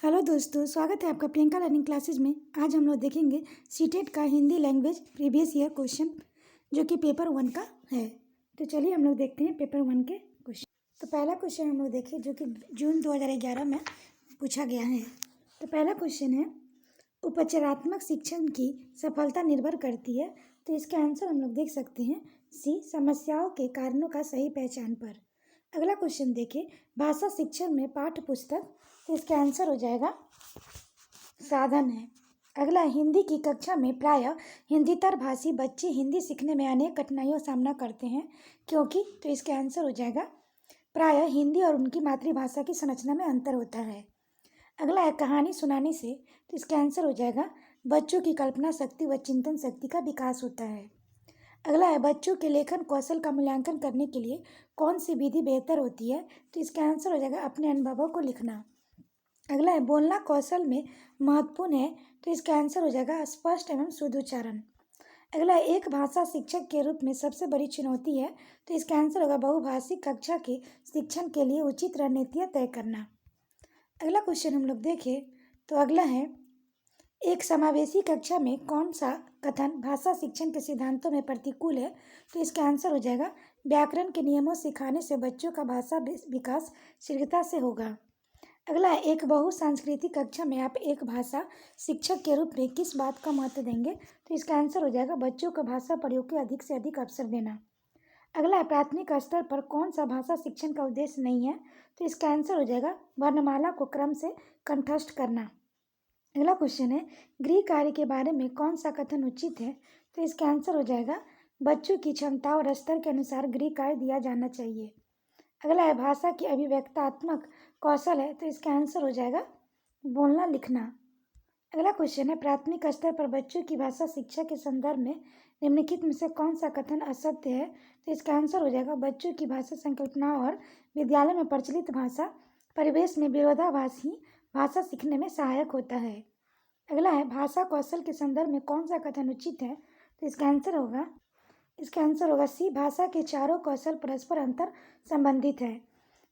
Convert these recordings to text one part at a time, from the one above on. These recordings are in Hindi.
हेलो दोस्तों, स्वागत है आपका प्रियंका लर्निंग क्लासेज में। आज हम लोग देखेंगे सीटेट का Hindi language previous year question जो कि पेपर 1 का है। तो चलिए हम लोग देखते हैं पेपर 1 के क्वेश्चन। तो पहला क्वेश्चन हम लोग देखें जो कि जून 2011 में पूछा गया है। तो पहला क्वेश्चन है, उपचारात्मक शिक्षण की सफलता निर्भर करती है। तो इसका आंसर हम लोग देख सकते हैं सी, समस्याओं के कारणों का सही पहचान पर। अगला क्वेश्चन देखें, भाषा शिक्षण में पाठ्य पुस्तक। तो इसका आंसर हो जाएगा साधन है। अगला, हिंदी की कक्षा में प्रायः हिंदीतर भाषी बच्चे हिंदी सीखने में अनेक कठिनाइयों का सामना करते हैं क्योंकि। तो इसका आंसर हो जाएगा प्रायः हिंदी और उनकी मातृभाषा की संरचना में अंतर होता है। अगला है, कहानी सुनाने से। तो इसका आंसर हो जाएगा बच्चों की कल्पना शक्ति व चिंतन शक्ति का विकास होता है। अगला है, बच्चों के लेखन कौशल का मूल्यांकन करने के लिए कौन सी विधि बेहतर होती है। तो इसका आंसर हो जाएगा अपने अनुभवों को लिखना। अगला है, बोलना कौशल में महत्वपूर्ण है। तो इसका आंसर हो जाएगा स्पष्ट एवं शुद्ध उच्चारण। अगला है, एक भाषा शिक्षक के रूप में सबसे बड़ी चुनौती है। तो इसका आंसर होगा बहुभाषिक कक्षा के शिक्षण के लिए उचित रणनीतियाँ तय करना। अगला क्वेश्चन हम लोग देखें तो अगला है, एक समावेशी कक्षा में कौन सा कथन भाषा शिक्षण के सिद्धांतों में प्रतिकूल है। तो इसका आंसर हो जाएगा व्याकरण के नियमों सिखाने से बच्चों का भाषा विकास शीघ्रता से होगा। अगला है, एक बहुसांस्कृतिक कक्षा में आप एक भाषा शिक्षक के रूप में किस बात का महत्व देंगे। तो इसका आंसर हो जाएगा बच्चों को भाषा प्रयोग के अधिक से अधिक अवसर देना। अगला है, प्राथमिक स्तर पर कौन सा भाषा शिक्षण का उद्देश्य नहीं है। तो इसका आंसर हो जाएगा वर्णमाला को क्रम से कंठस्थ करना। अगला क्वेश्चन है, गृह कार्य के बारे में कौन सा कथन उचित है। तो इसका आंसर हो जाएगा बच्चों की क्षमता और स्तर के अनुसार गृह कार्य दिया जाना चाहिए। अगला है, भाषा की अभिव्यक्तात्मक कौशल है। तो इसका आंसर हो जाएगा बोलना लिखना। अगला क्वेश्चन है, प्राथमिक स्तर पर बच्चों की भाषा शिक्षा के संदर्भ में निम्नलिखित में से कौन सा कथन असत्य है। तो इसका आंसर हो जाएगा बच्चों की भाषा संकल्पना और विद्यालय में प्रचलित भाषा परिवेश में विरोधाभास ही भाषा सीखने में सहायक होता है। अगला है, भाषा कौशल के संदर्भ में कौन सा कथन उचित है। तो इसका आंसर होगा सी, भाषा के चारों कौशल परस्पर अंतर संबंधित है।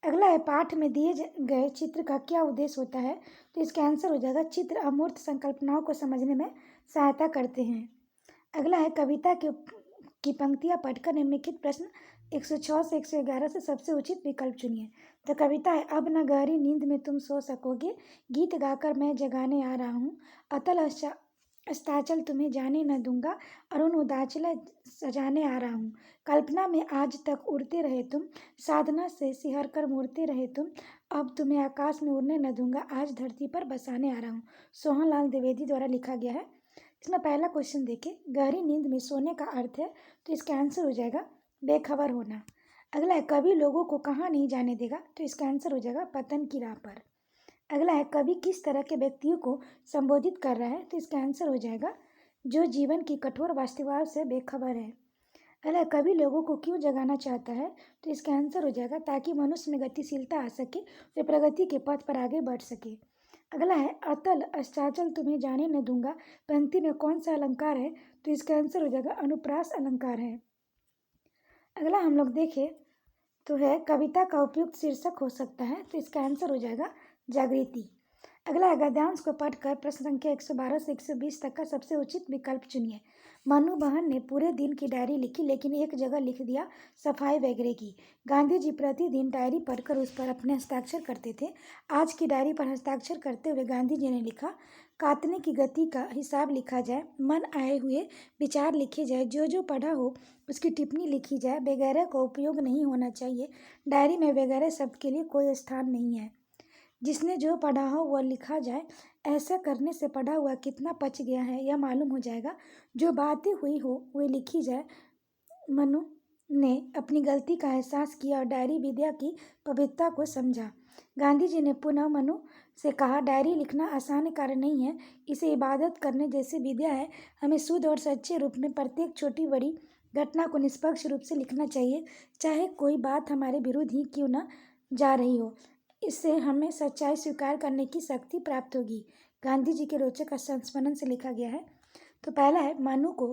अगला है, पाठ में दिए गए चित्र का क्या उद्देश्य होता है। तो इसका आंसर हो जाएगा चित्र अमूर्त संकल्पनाओं को समझने में सहायता करते हैं। अगला है, कविता की पंक्तियाँ पढ़कर निम्नलिखित प्रश्न 106 से 111 से सबसे उचित विकल्प चुनिए। तो कविता है, अब न गहरी नींद में तुम सो सकोगे, गीत गाकर मैं जगाने आ रहा हूँ, अतल अस्ताचल तुम्हें जाने न दूंगा, अरुण उदाचल सजाने आ रहा हूँ, कल्पना में आज तक उड़ते रहे तुम, साधना से सिहर कर मुड़ते रहे तुम, अब तुम्हें आकाश में उड़ने न दूंगा, आज धरती पर बसाने आ रहा हूँ। सोहनलाल द्विवेदी द्वारा लिखा गया है। इसमें पहला क्वेश्चन देखिए, गहरी नींद में सोने का अर्थ है। तो इसका आंसर हो जाएगा बेखबर होना। अगला है, कवि लोगों को कहाँ नहीं जाने देगा। तो इसका आंसर हो जाएगा पतन की राह पर। अगला है, कवि किस तरह के व्यक्तियों को संबोधित कर रहा है। तो इसका आंसर हो जाएगा जो जीवन की कठोर वास्तविकता से बेखबर है। अगला है, कवि लोगों को क्यों जगाना चाहता है। तो इसका आंसर हो जाएगा ताकि मनुष्य में गतिशीलता आ सके, वे प्रगति के पथ पर आगे बढ़ सके। अगला है, अतल अस्ताचल तुम्हें जाने न दूंगा पंक्ति में कौन सा अलंकार है। तो इसका आंसर हो जाएगा अनुप्रास अलंकार है। अगला हम लोग देखें तो है, कविता का उपयुक्त शीर्षक हो सकता है। तो इसका आंसर हो जाएगा जागृति। अगला है, गद्यांश को पढ़कर प्रश्न संख्या 112 से 120 तक का सबसे उचित विकल्प चुनिए। मनु बहन ने पूरे दिन की डायरी लिखी लेकिन एक जगह लिख दिया सफाई वगैरह की। गांधी जी प्रतिदिन डायरी पढ़कर उस पर अपने हस्ताक्षर करते थे। आज की डायरी पर हस्ताक्षर करते हुए गांधी जी ने लिखा, काटने की गति का हिसाब लिखा जाए, मन आए हुए विचार लिखे जाए, जो जो पढ़ा हो उसकी टिप्पणी लिखी जाए, वगैरह का उपयोग नहीं होना चाहिए। डायरी में वगैरह शब्द के लिए कोई स्थान नहीं है। जिसने जो पढ़ा हो वह लिखा जाए। ऐसा करने से पढ़ा हुआ कितना पच गया है यह मालूम हो जाएगा। जो बातें हुई हो वे लिखी जाए। मनु ने अपनी गलती का एहसास किया और डायरी विद्या की पवित्रता को समझा। गांधी जी ने पुनः मनु से कहा, डायरी लिखना आसान कार्य नहीं है, इसे इबादत करने जैसी विद्या है। हमें शुद्ध और सच्चे रूप में प्रत्येक छोटी बड़ी घटना को निष्पक्ष रूप से लिखना चाहिए, चाहे कोई बात हमारे विरुद्ध ही क्यों न जा रही हो। इससे हमें सच्चाई स्वीकार करने की शक्ति प्राप्त होगी। गांधी जी के रोचक संस्मरण से लिखा गया है। तो पहला है, मनु को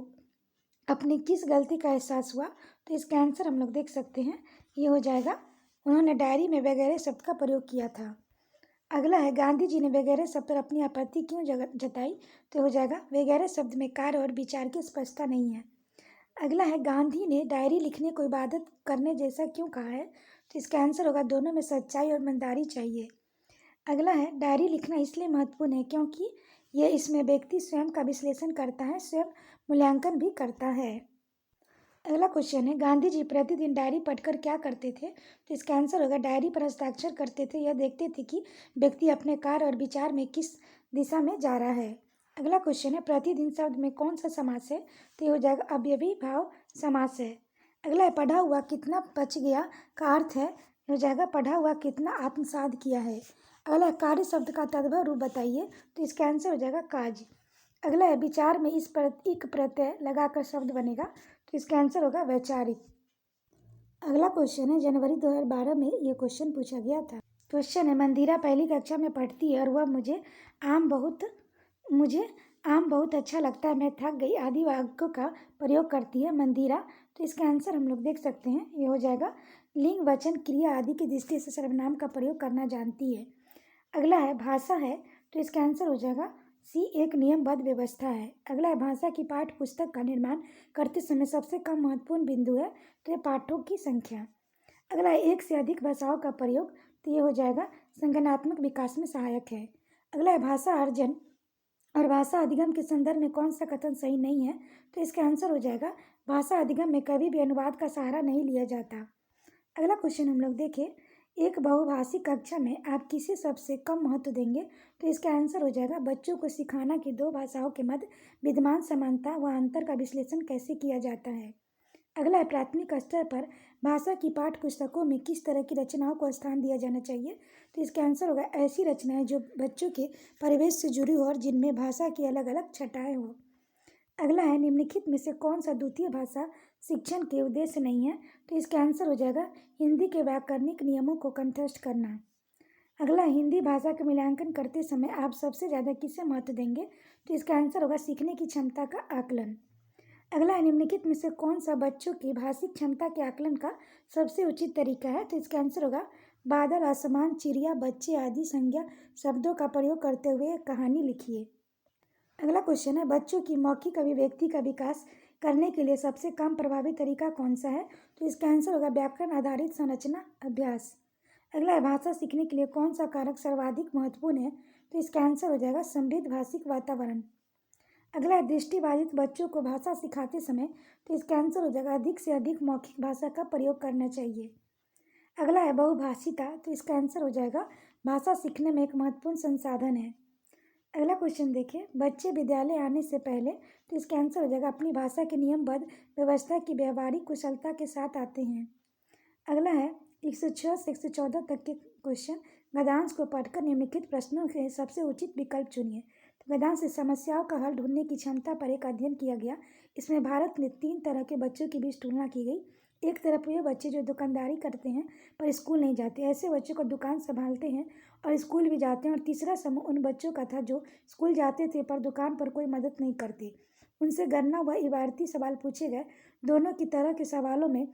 अपनी किस गलती का एहसास हुआ। तो इसका आंसर हम लोग देख सकते हैं, ये हो जाएगा उन्होंने डायरी में वगैरह शब्द का प्रयोग किया था। अगला है गांधी जी ने वगैरह शब्द पर अपनी आपत्ति क्यों जताई, तो हो जाएगा वगैरह शब्द में कार्य और विचार की स्पष्टता नहीं है। अगला है गांधी ने डायरी लिखने को इबादत करने जैसा क्यों कहा है, तो इसका आंसर होगा दोनों में सच्चाई और ईमानदारी चाहिए। अगला है डायरी लिखना इसलिए महत्वपूर्ण है क्योंकि यह इसमें व्यक्ति स्वयं का विश्लेषण करता है, स्वयं मूल्यांकन भी करता है। अगला क्वेश्चन है गांधी जी प्रतिदिन डायरी पढ़कर क्या करते थे, तो इसका आंसर होगा डायरी पर हस्ताक्षर करते थे। यह देखते थे कि व्यक्ति अपने कार्य और विचार में किस दिशा में जा रहा है। अगला क्वेश्चन है प्रतिदिन शब्द में कौन सा समास है, तो ये हो जाएगा अव्ययी भाव समास है। अगला है पढ़ा हुआ कितना बच गया का अर्थ है, हो जाएगा पढ़ा हुआ कितना आत्मसात किया है। अगला है कार्य शब्द का तद्भव रूप बताइए, तो इसका आंसर हो जाएगा काज। अगला है विचार में इस पर इक प्रत्यय लगाकर शब्द बनेगा, तो इसका आंसर होगा वैचारिक। अगला क्वेश्चन है जनवरी 2012 में ये क्वेश्चन पूछा गया था। क्वेश्चन है मंदिरा पहली कक्षा में पढ़ती है और वह मुझे आम बहुत अच्छा लगता है, मैं थक गई आदि वाक्यों का प्रयोग करती है मंदिरा, तो इसका आंसर हम लोग देख सकते हैं, ये हो जाएगा लिंग वचन क्रिया आदि की दृष्टि से सर्वनाम का प्रयोग करना जानती है। अगला है भाषा है, तो इसका आंसर हो जाएगा सी एक नियमबद्ध व्यवस्था है। अगला है भाषा की पाठ्य पुस्तक का निर्माण करते समय सबसे कम महत्वपूर्ण बिंदु है, तो ये पाठों की संख्या। अगला है एक से अधिक भाषाओं का प्रयोग, तो ये हो जाएगा संज्ञानात्मक विकास में सहायक है। अगला है भाषा अर्जन और भाषा अधिगम के संदर्भ में कौन सा कथन सही नहीं है, तो इसका आंसर हो जाएगा भाषा अधिगम में कभी भी अनुवाद का सहारा नहीं लिया जाता। अगला क्वेश्चन हम लोग देखें एक बहुभाषी कक्षा में आप किसी शब्द से कम महत्व देंगे, तो इसका आंसर हो जाएगा बच्चों को सिखाना कि दो भाषाओं के मध्य विद्यमान समानता व अंतर का विश्लेषण कैसे किया जाता है। अगला है प्राथमिक स्तर पर भाषा की पाठ्य पुस्तकों में किस तरह की रचनाओं को स्थान दिया जाना चाहिए, तो इसका आंसर होगा ऐसी रचनाएं जो बच्चों के परिवेश से जुड़ी हो और जिनमें भाषा की अलग अलग छटाएं हो। अगला है निम्नलिखित में से कौन सा द्वितीय भाषा शिक्षण के उद्देश्य नहीं है, तो इसका आंसर हो जाएगा हिंदी के व्याकरणिक नियमों को कंठस्थ करना। अगला हिंदी भाषा का मूल्यांकन करते समय आप सबसे ज़्यादा किसे महत्व देंगे, तो इसका आंसर होगा सीखने की क्षमता का आकलन। अगला निम्नलिखित में से कौन सा बच्चों की भाषिक क्षमता के आकलन का सबसे उचित तरीका है, तो इसका आंसर होगा बादल आसमान चिड़िया बच्चे आदि संज्ञा शब्दों का प्रयोग करते हुए कहानी लिखिए। अगला क्वेश्चन है बच्चों की मौखिक अभिव्यक्ति का विकास करने के लिए सबसे कम प्रभावी तरीका कौन सा है, तो इसका आंसर होगा व्याकरण आधारित संरचना अभ्यास। अगला है भाषा सीखने के लिए कौन सा कारक सर्वाधिक महत्वपूर्ण है, तो इसका आंसर हो जाएगा समृद्ध भाषिक वातावरण। अगला है दृष्टिबाधित बच्चों को भाषा सिखाते समय, तो इसका आंसर हो जाएगा अधिक से अधिक मौखिक भाषा का प्रयोग करना चाहिए। अगला है बहुभाषिता, तो इसका आंसर हो जाएगा भाषा सीखने में एक महत्वपूर्ण संसाधन है। अगला क्वेश्चन देखिए बच्चे विद्यालय आने से पहले, तो इसका आंसर हो जाएगा अपनी भाषा के नियमबद्ध व्यवस्था की व्यवहारिक कुशलता के साथ आते हैं। अगला है 106 से 114 तक के क्वेश्चन गद्यांश को पढ़कर निम्नलिखित प्रश्नों के सबसे उचित विकल्प चुनिए। तो गद्यांश से समस्याओं का हल ढूंढने की क्षमता पर एक अध्ययन किया गया। इसमें भारत में 3 तरह के बच्चों के बीच तुलना की गई। एक तरफ वे बच्चे जो दुकानदारी करते हैं पर स्कूल नहीं जाते, ऐसे बच्चों को दुकान संभालते हैं और स्कूल भी जाते हैं। और तीसरा समूह उन बच्चों का था जो स्कूल जाते थे पर दुकान पर कोई मदद नहीं करते। उनसे गणना व इबारती सवाल पूछे गए। दोनों की तरह के सवालों में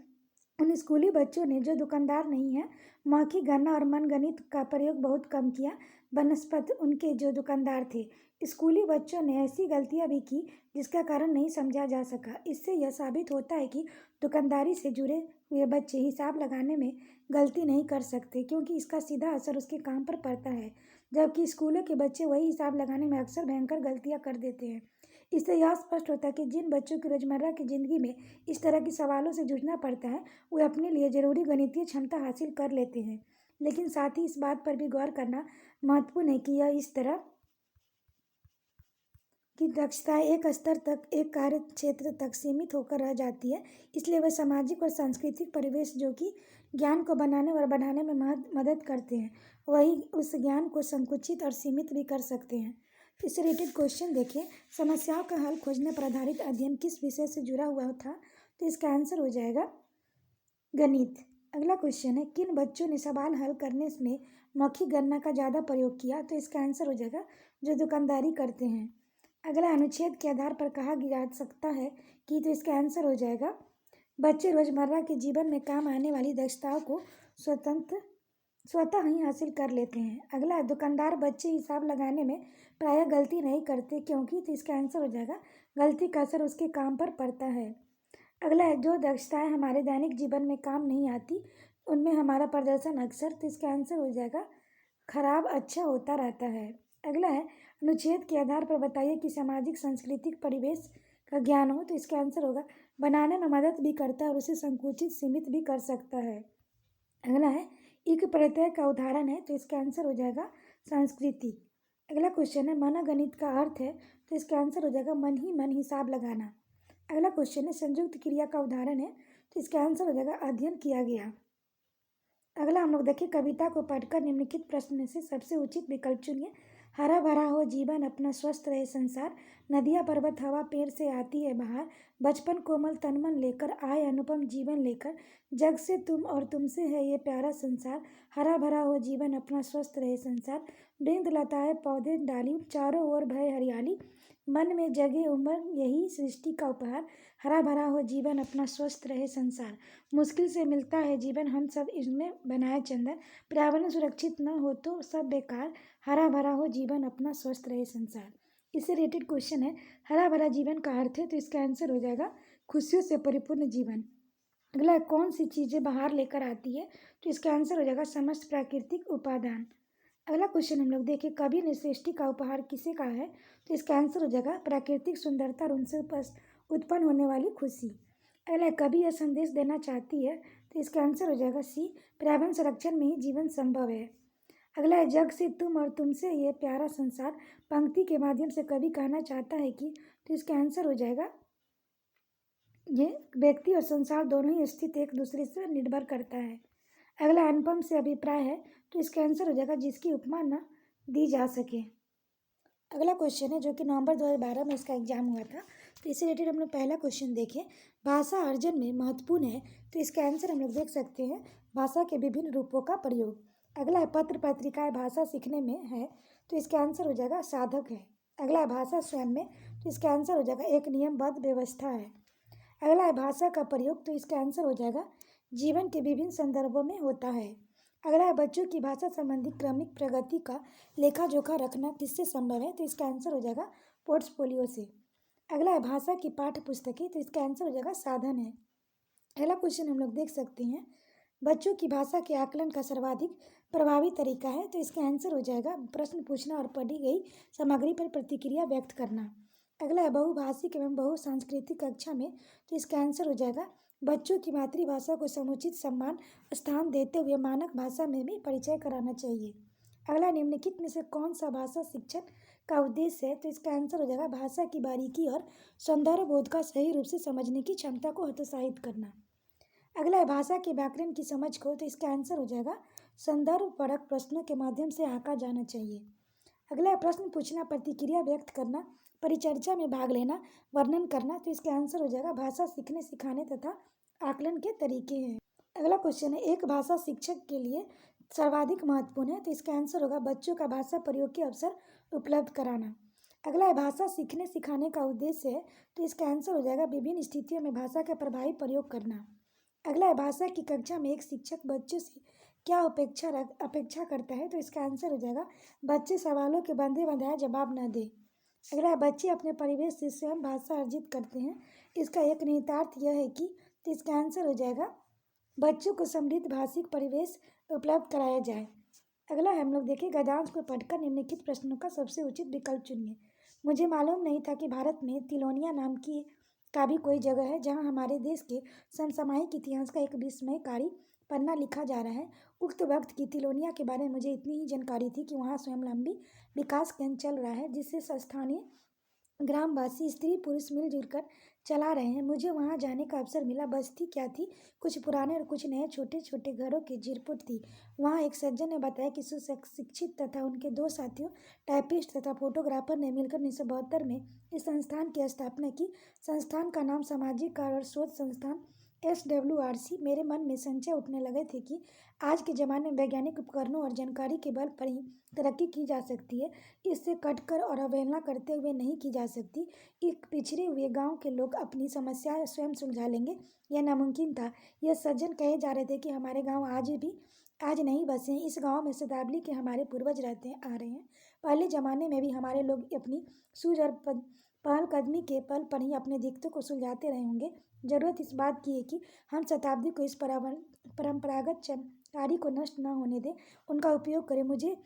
उन स्कूली बच्चों ने जो दुकानदार नहीं है मौखिक गणना और मनगणित का प्रयोग बहुत कम किया बनस्पत उनके जो दुकानदार थे। स्कूली बच्चों ने ऐसी गलतियां भी की जिसका कारण नहीं समझा जा सका। इससे यह साबित होता है कि दुकानदारी से जुड़े हुए बच्चे हिसाब लगाने में गलती नहीं कर सकते क्योंकि इसका सीधा असर उसके काम पर पड़ता है, जबकि स्कूलों के बच्चे वही हिसाब लगाने में अक्सर भयंकर गलतियां कर देते हैं। इससे यह स्पष्ट होता है कि जिन बच्चों की रोजमर्रा की जिंदगी में इस तरह के सवालों से जूझना पड़ता है वे अपने लिए जरूरी गणितीय क्षमता हासिल कर लेते हैं। लेकिन साथ ही इस बात पर भी गौर करना महत्वपूर्ण है कि यह इस तरह की दक्षता एक स्तर तक एक कार्य क्षेत्र तक सीमित होकर रह जाती है। इसलिए वे सामाजिक और सांस्कृतिक परिवेश जो कि ज्ञान को बनाने और बढ़ाने में मदद करते हैं वही उस ज्ञान को संकुचित और सीमित भी कर सकते हैं। इससे रिलेटेड क्वेश्चन देखिए समस्याओं का हल खोजने पर आधारित अध्ययन किस विषय से जुड़ा हुआ था, तो इसका आंसर हो जाएगा गणित। अगला क्वेश्चन है किन बच्चों ने सवाल हल करने में मौखिक गणना का ज़्यादा प्रयोग किया, तो इसका आंसर हो जाएगा जो दुकानदारी करते हैं। अगला अनुच्छेद के आधार पर कहा जा सकता है कि, तो इसका आंसर हो जाएगा बच्चे रोजमर्रा के जीवन में काम आने वाली दक्षताओं को स्वतंत्र स्वतः ही हासिल कर लेते हैं। अगला, दुकानदार बच्चे हिसाब लगाने में प्रायः गलती नहीं करते क्योंकि, तो इसका आंसर हो जाएगा गलती का असर उसके काम पर पड़ता है। अगला है, जो दक्षताएं हमारे दैनिक जीवन में काम नहीं आती उनमें हमारा प्रदर्शन अक्सर, तो इसका आंसर हो जाएगा खराब अच्छा होता रहता है। अगला है, अनुच्छेद के आधार पर बताइए कि सामाजिक सांस्कृतिक परिवेश का ज्ञान हो, तो इसका आंसर होगा बनाने में मदद भी करता है और उसे संकुचित सीमित भी कर सकता है। अगला है, इक प्रत्यय का उदाहरण है, तो इसका आंसर हो जाएगा संस्कृति। अगला क्वेश्चन है, मनगणित का अर्थ है, तो इसका आंसर हो जाएगा मन ही मन हिसाब लगाना। अगला क्वेश्चन है, संयुक्त क्रिया का उदाहरण है, तो इसका आंसर हो जाएगा अध्ययन किया गया। अगला हम लोग देखिए, कविता को पढ़कर निम्नलिखित प्रश्न में से सबसे उचित विकल्प चुनिए। हरा भरा हो जीवन अपना स्वस्थ रहे संसार, नदियाँ पर्वत हवा पेड़ से आती है बाहर, बचपन कोमल तन मन लेकर आए अनुपम जीवन लेकर, जग से तुम और तुमसे है ये प्यारा संसार, हरा भरा हो जीवन अपना स्वस्थ रहे संसार, वृंद लताएं पौधे डाली चारों ओर भय हरियाली, मन में जगे उमर यही सृष्टि का उपहार, हरा भरा हो जीवन अपना स्वस्थ रहे संसार, मुश्किल से मिलता है जीवन हम सब इसमें बनाए चंदन, पर्यावरण सुरक्षित न हो तो सब बेकार, हरा भरा हो जीवन अपना स्वस्थ रहे संसार। इससे रिलेटेड क्वेश्चन है, हरा भरा जीवन का अर्थ है, तो इसका आंसर हो जाएगा खुशियों से परिपूर्ण जीवन। अगला, कौन सी चीज़ें बाहर लेकर आती है, तो इसका आंसर हो जाएगा समस्त प्राकृतिक उपादान। अगला क्वेश्चन हम लोग देखें, कवि ने सृष्टि का उपहार किसे कहा है, तो इसका आंसर हो जाएगा प्राकृतिक सुंदरता और उनसे उत्पन्न होने वाली खुशी। अगला, कवि यह संदेश देना चाहती है, तो इसका आंसर हो जाएगा सी, पर्यावरण संरक्षण में ही जीवन संभव है। अगला है, जग से तुम और तुमसे ये प्यारा संसार, पंक्ति के माध्यम से कवि कहना चाहता है कि, तो इसका आंसर हो जाएगा ये व्यक्ति और संसार दोनों ही स्थित एक दूसरे से निर्भर करता है। अगला, अनुपम से अभिप्राय है, तो इसका आंसर हो जाएगा जिसकी उपमा न दी जा सके। अगला क्वेश्चन है जो कि नवंबर 2012 में इसका एग्जाम हुआ था, तो इससे रिलेटेड हम लोग पहला क्वेश्चन देखें, भाषा अर्जन में महत्वपूर्ण है, तो इसका आंसर हम लोग देख सकते हैं भाषा के विभिन्न रूपों का प्रयोग। अगला है, पत्र पत्रिकाएं भाषा सीखने में है, तो इसका आंसर हो जाएगा साधक है। अगला है, भाषा स्वयं में, तो इसका आंसर हो जाएगा एक नियमबद्ध व्यवस्था है। अगला है, भाषा का प्रयोग, तो इसका आंसर हो जाएगा जीवन के विभिन्न संदर्भों में होता है। अगला है, बच्चों की भाषा संबंधी क्रमिक प्रगति का लेखा जोखा रखना किससे संभव है, तो इसका आंसर हो जाएगा पोर्टफोलियो से। अगला है, भाषा की पाठ्य पुस्तकें, तो इसका आंसर हो जाएगा साधन है। अगला क्वेश्चन हम लोग देख सकते हैं, बच्चों की भाषा के आकलन का सर्वाधिक प्रभावी तरीका है, तो इसका आंसर हो जाएगा प्रश्न पूछना और पढ़ी गई सामग्री पर प्रतिक्रिया व्यक्त करना। अगला है, बहुभाषिक एवं बहुसांस्कृतिक कक्षा में, तो इसका आंसर हो जाएगा बच्चों की मातृभाषा को समुचित सम्मान स्थान देते हुए मानक भाषा में भी परिचय कराना चाहिए। अगला, निम्नलिखित में से कौन सा भाषा शिक्षण का उद्देश्य है, तो इसका आंसर हो जाएगा भाषा की बारीकी और सौंदर्य बोध का सही रूप से समझने की क्षमता को हतोत्साहित करना। अगला है, भाषा के व्याकरण की समझ को, तो इसका आंसर हो जाएगा संदर्भ परक प्रश्नों के माध्यम से आंका जाना चाहिए। अगला है, प्रश्न पूछना प्रतिक्रिया व्यक्त करना परिचर्चा में भाग लेना वर्णन करना, तो इसका आंसर हो जाएगा भाषा सीखने सिखाने तथा आकलन के तरीके हैं। अगला क्वेश्चन है, एक भाषा शिक्षक के लिए सर्वाधिक महत्वपूर्ण है, तो इसका आंसर होगा बच्चों का भाषा प्रयोग के अवसर उपलब्ध कराना। अगला है, भाषा सीखने सिखाने का उद्देश्य है, तो इसका आंसर हो जाएगा विभिन्न स्थितियों में भाषा का प्रभावी प्रयोग करना। अगला है, भाषा की कक्षा में एक शिक्षक बच्चों से क्या अपेक्षा करता है, तो इसका आंसर हो जाएगा बच्चे सवालों के बंधे बंधाए जवाब न दे। अगला है, बच्चे अपने परिवेश से स्वयं भाषा अर्जित करते हैं, इसका एक निहितार्थ यह है कि, तो इसका आंसर हो जाएगा बच्चों को समृद्ध भाषिक परिवेश उपलब्ध कराया जाए। अगला हम लोग देखें, गद्यांश को पढ़कर निम्नलिखित प्रश्नों का सबसे उचित विकल्प चुनिए। मुझे मालूम नहीं था कि भारत में तिलोनिया नाम की का भी कोई जगह है जहां हमारे देश के समसामयिक इतिहास का एक विस्मयकारी पन्ना लिखा जा रहा है। उक्त वक्त की तिलोनिया के बारे में मुझे इतनी ही जानकारी थी कि वहाँ स्वावलंबी विकास केंद्र चल रहा है जिससे स्थानीय ग्रामवासी स्त्री पुरुष मिलजुल कर चला रहे हैं। मुझे वहां जाने का अवसर मिला। बस्ती क्या थी, कुछ पुराने और कुछ नए छोटे छोटे घरों की झिरपुट थी। वहां एक सज्जन ने बताया कि सुशिक्षित तथा उनके दो साथियों टाइपिस्ट तथा फोटोग्राफर ने मिलकर 1972 में इस संस्थान की स्थापना की। संस्थान का नाम सामाजिक कार्य और शोध संस्थान SWRC। मेरे मन में संशय उठने लगे थे कि आज के ज़माने में वैज्ञानिक उपकरणों और जानकारी के बल पर ही तरक्की की जा सकती है, इससे कटकर और अवहेलना करते हुए नहीं की जा सकती। एक पिछड़े हुए गांव के लोग अपनी समस्याएं स्वयं सुलझा लेंगे, यह नामुमकिन था। यह सज्जन कहे जा रहे थे कि हमारे गांव आज भी आज नहीं बसे हैं। इस गांव में शताब्दी के हमारे पूर्वज रहते आ रहे हैं। पहले ज़माने में भी हमारे लोग अपनी सूझ और पहलकदमी के पल पर ही अपने दिक्कतों को सुलझाते रहे होंगे। ज़रूरत इस बात की है कि हम शताब्दी को इस परंपरागत जानकारी को नष्ट न होने दें, उनका उपयोग करें। मुझे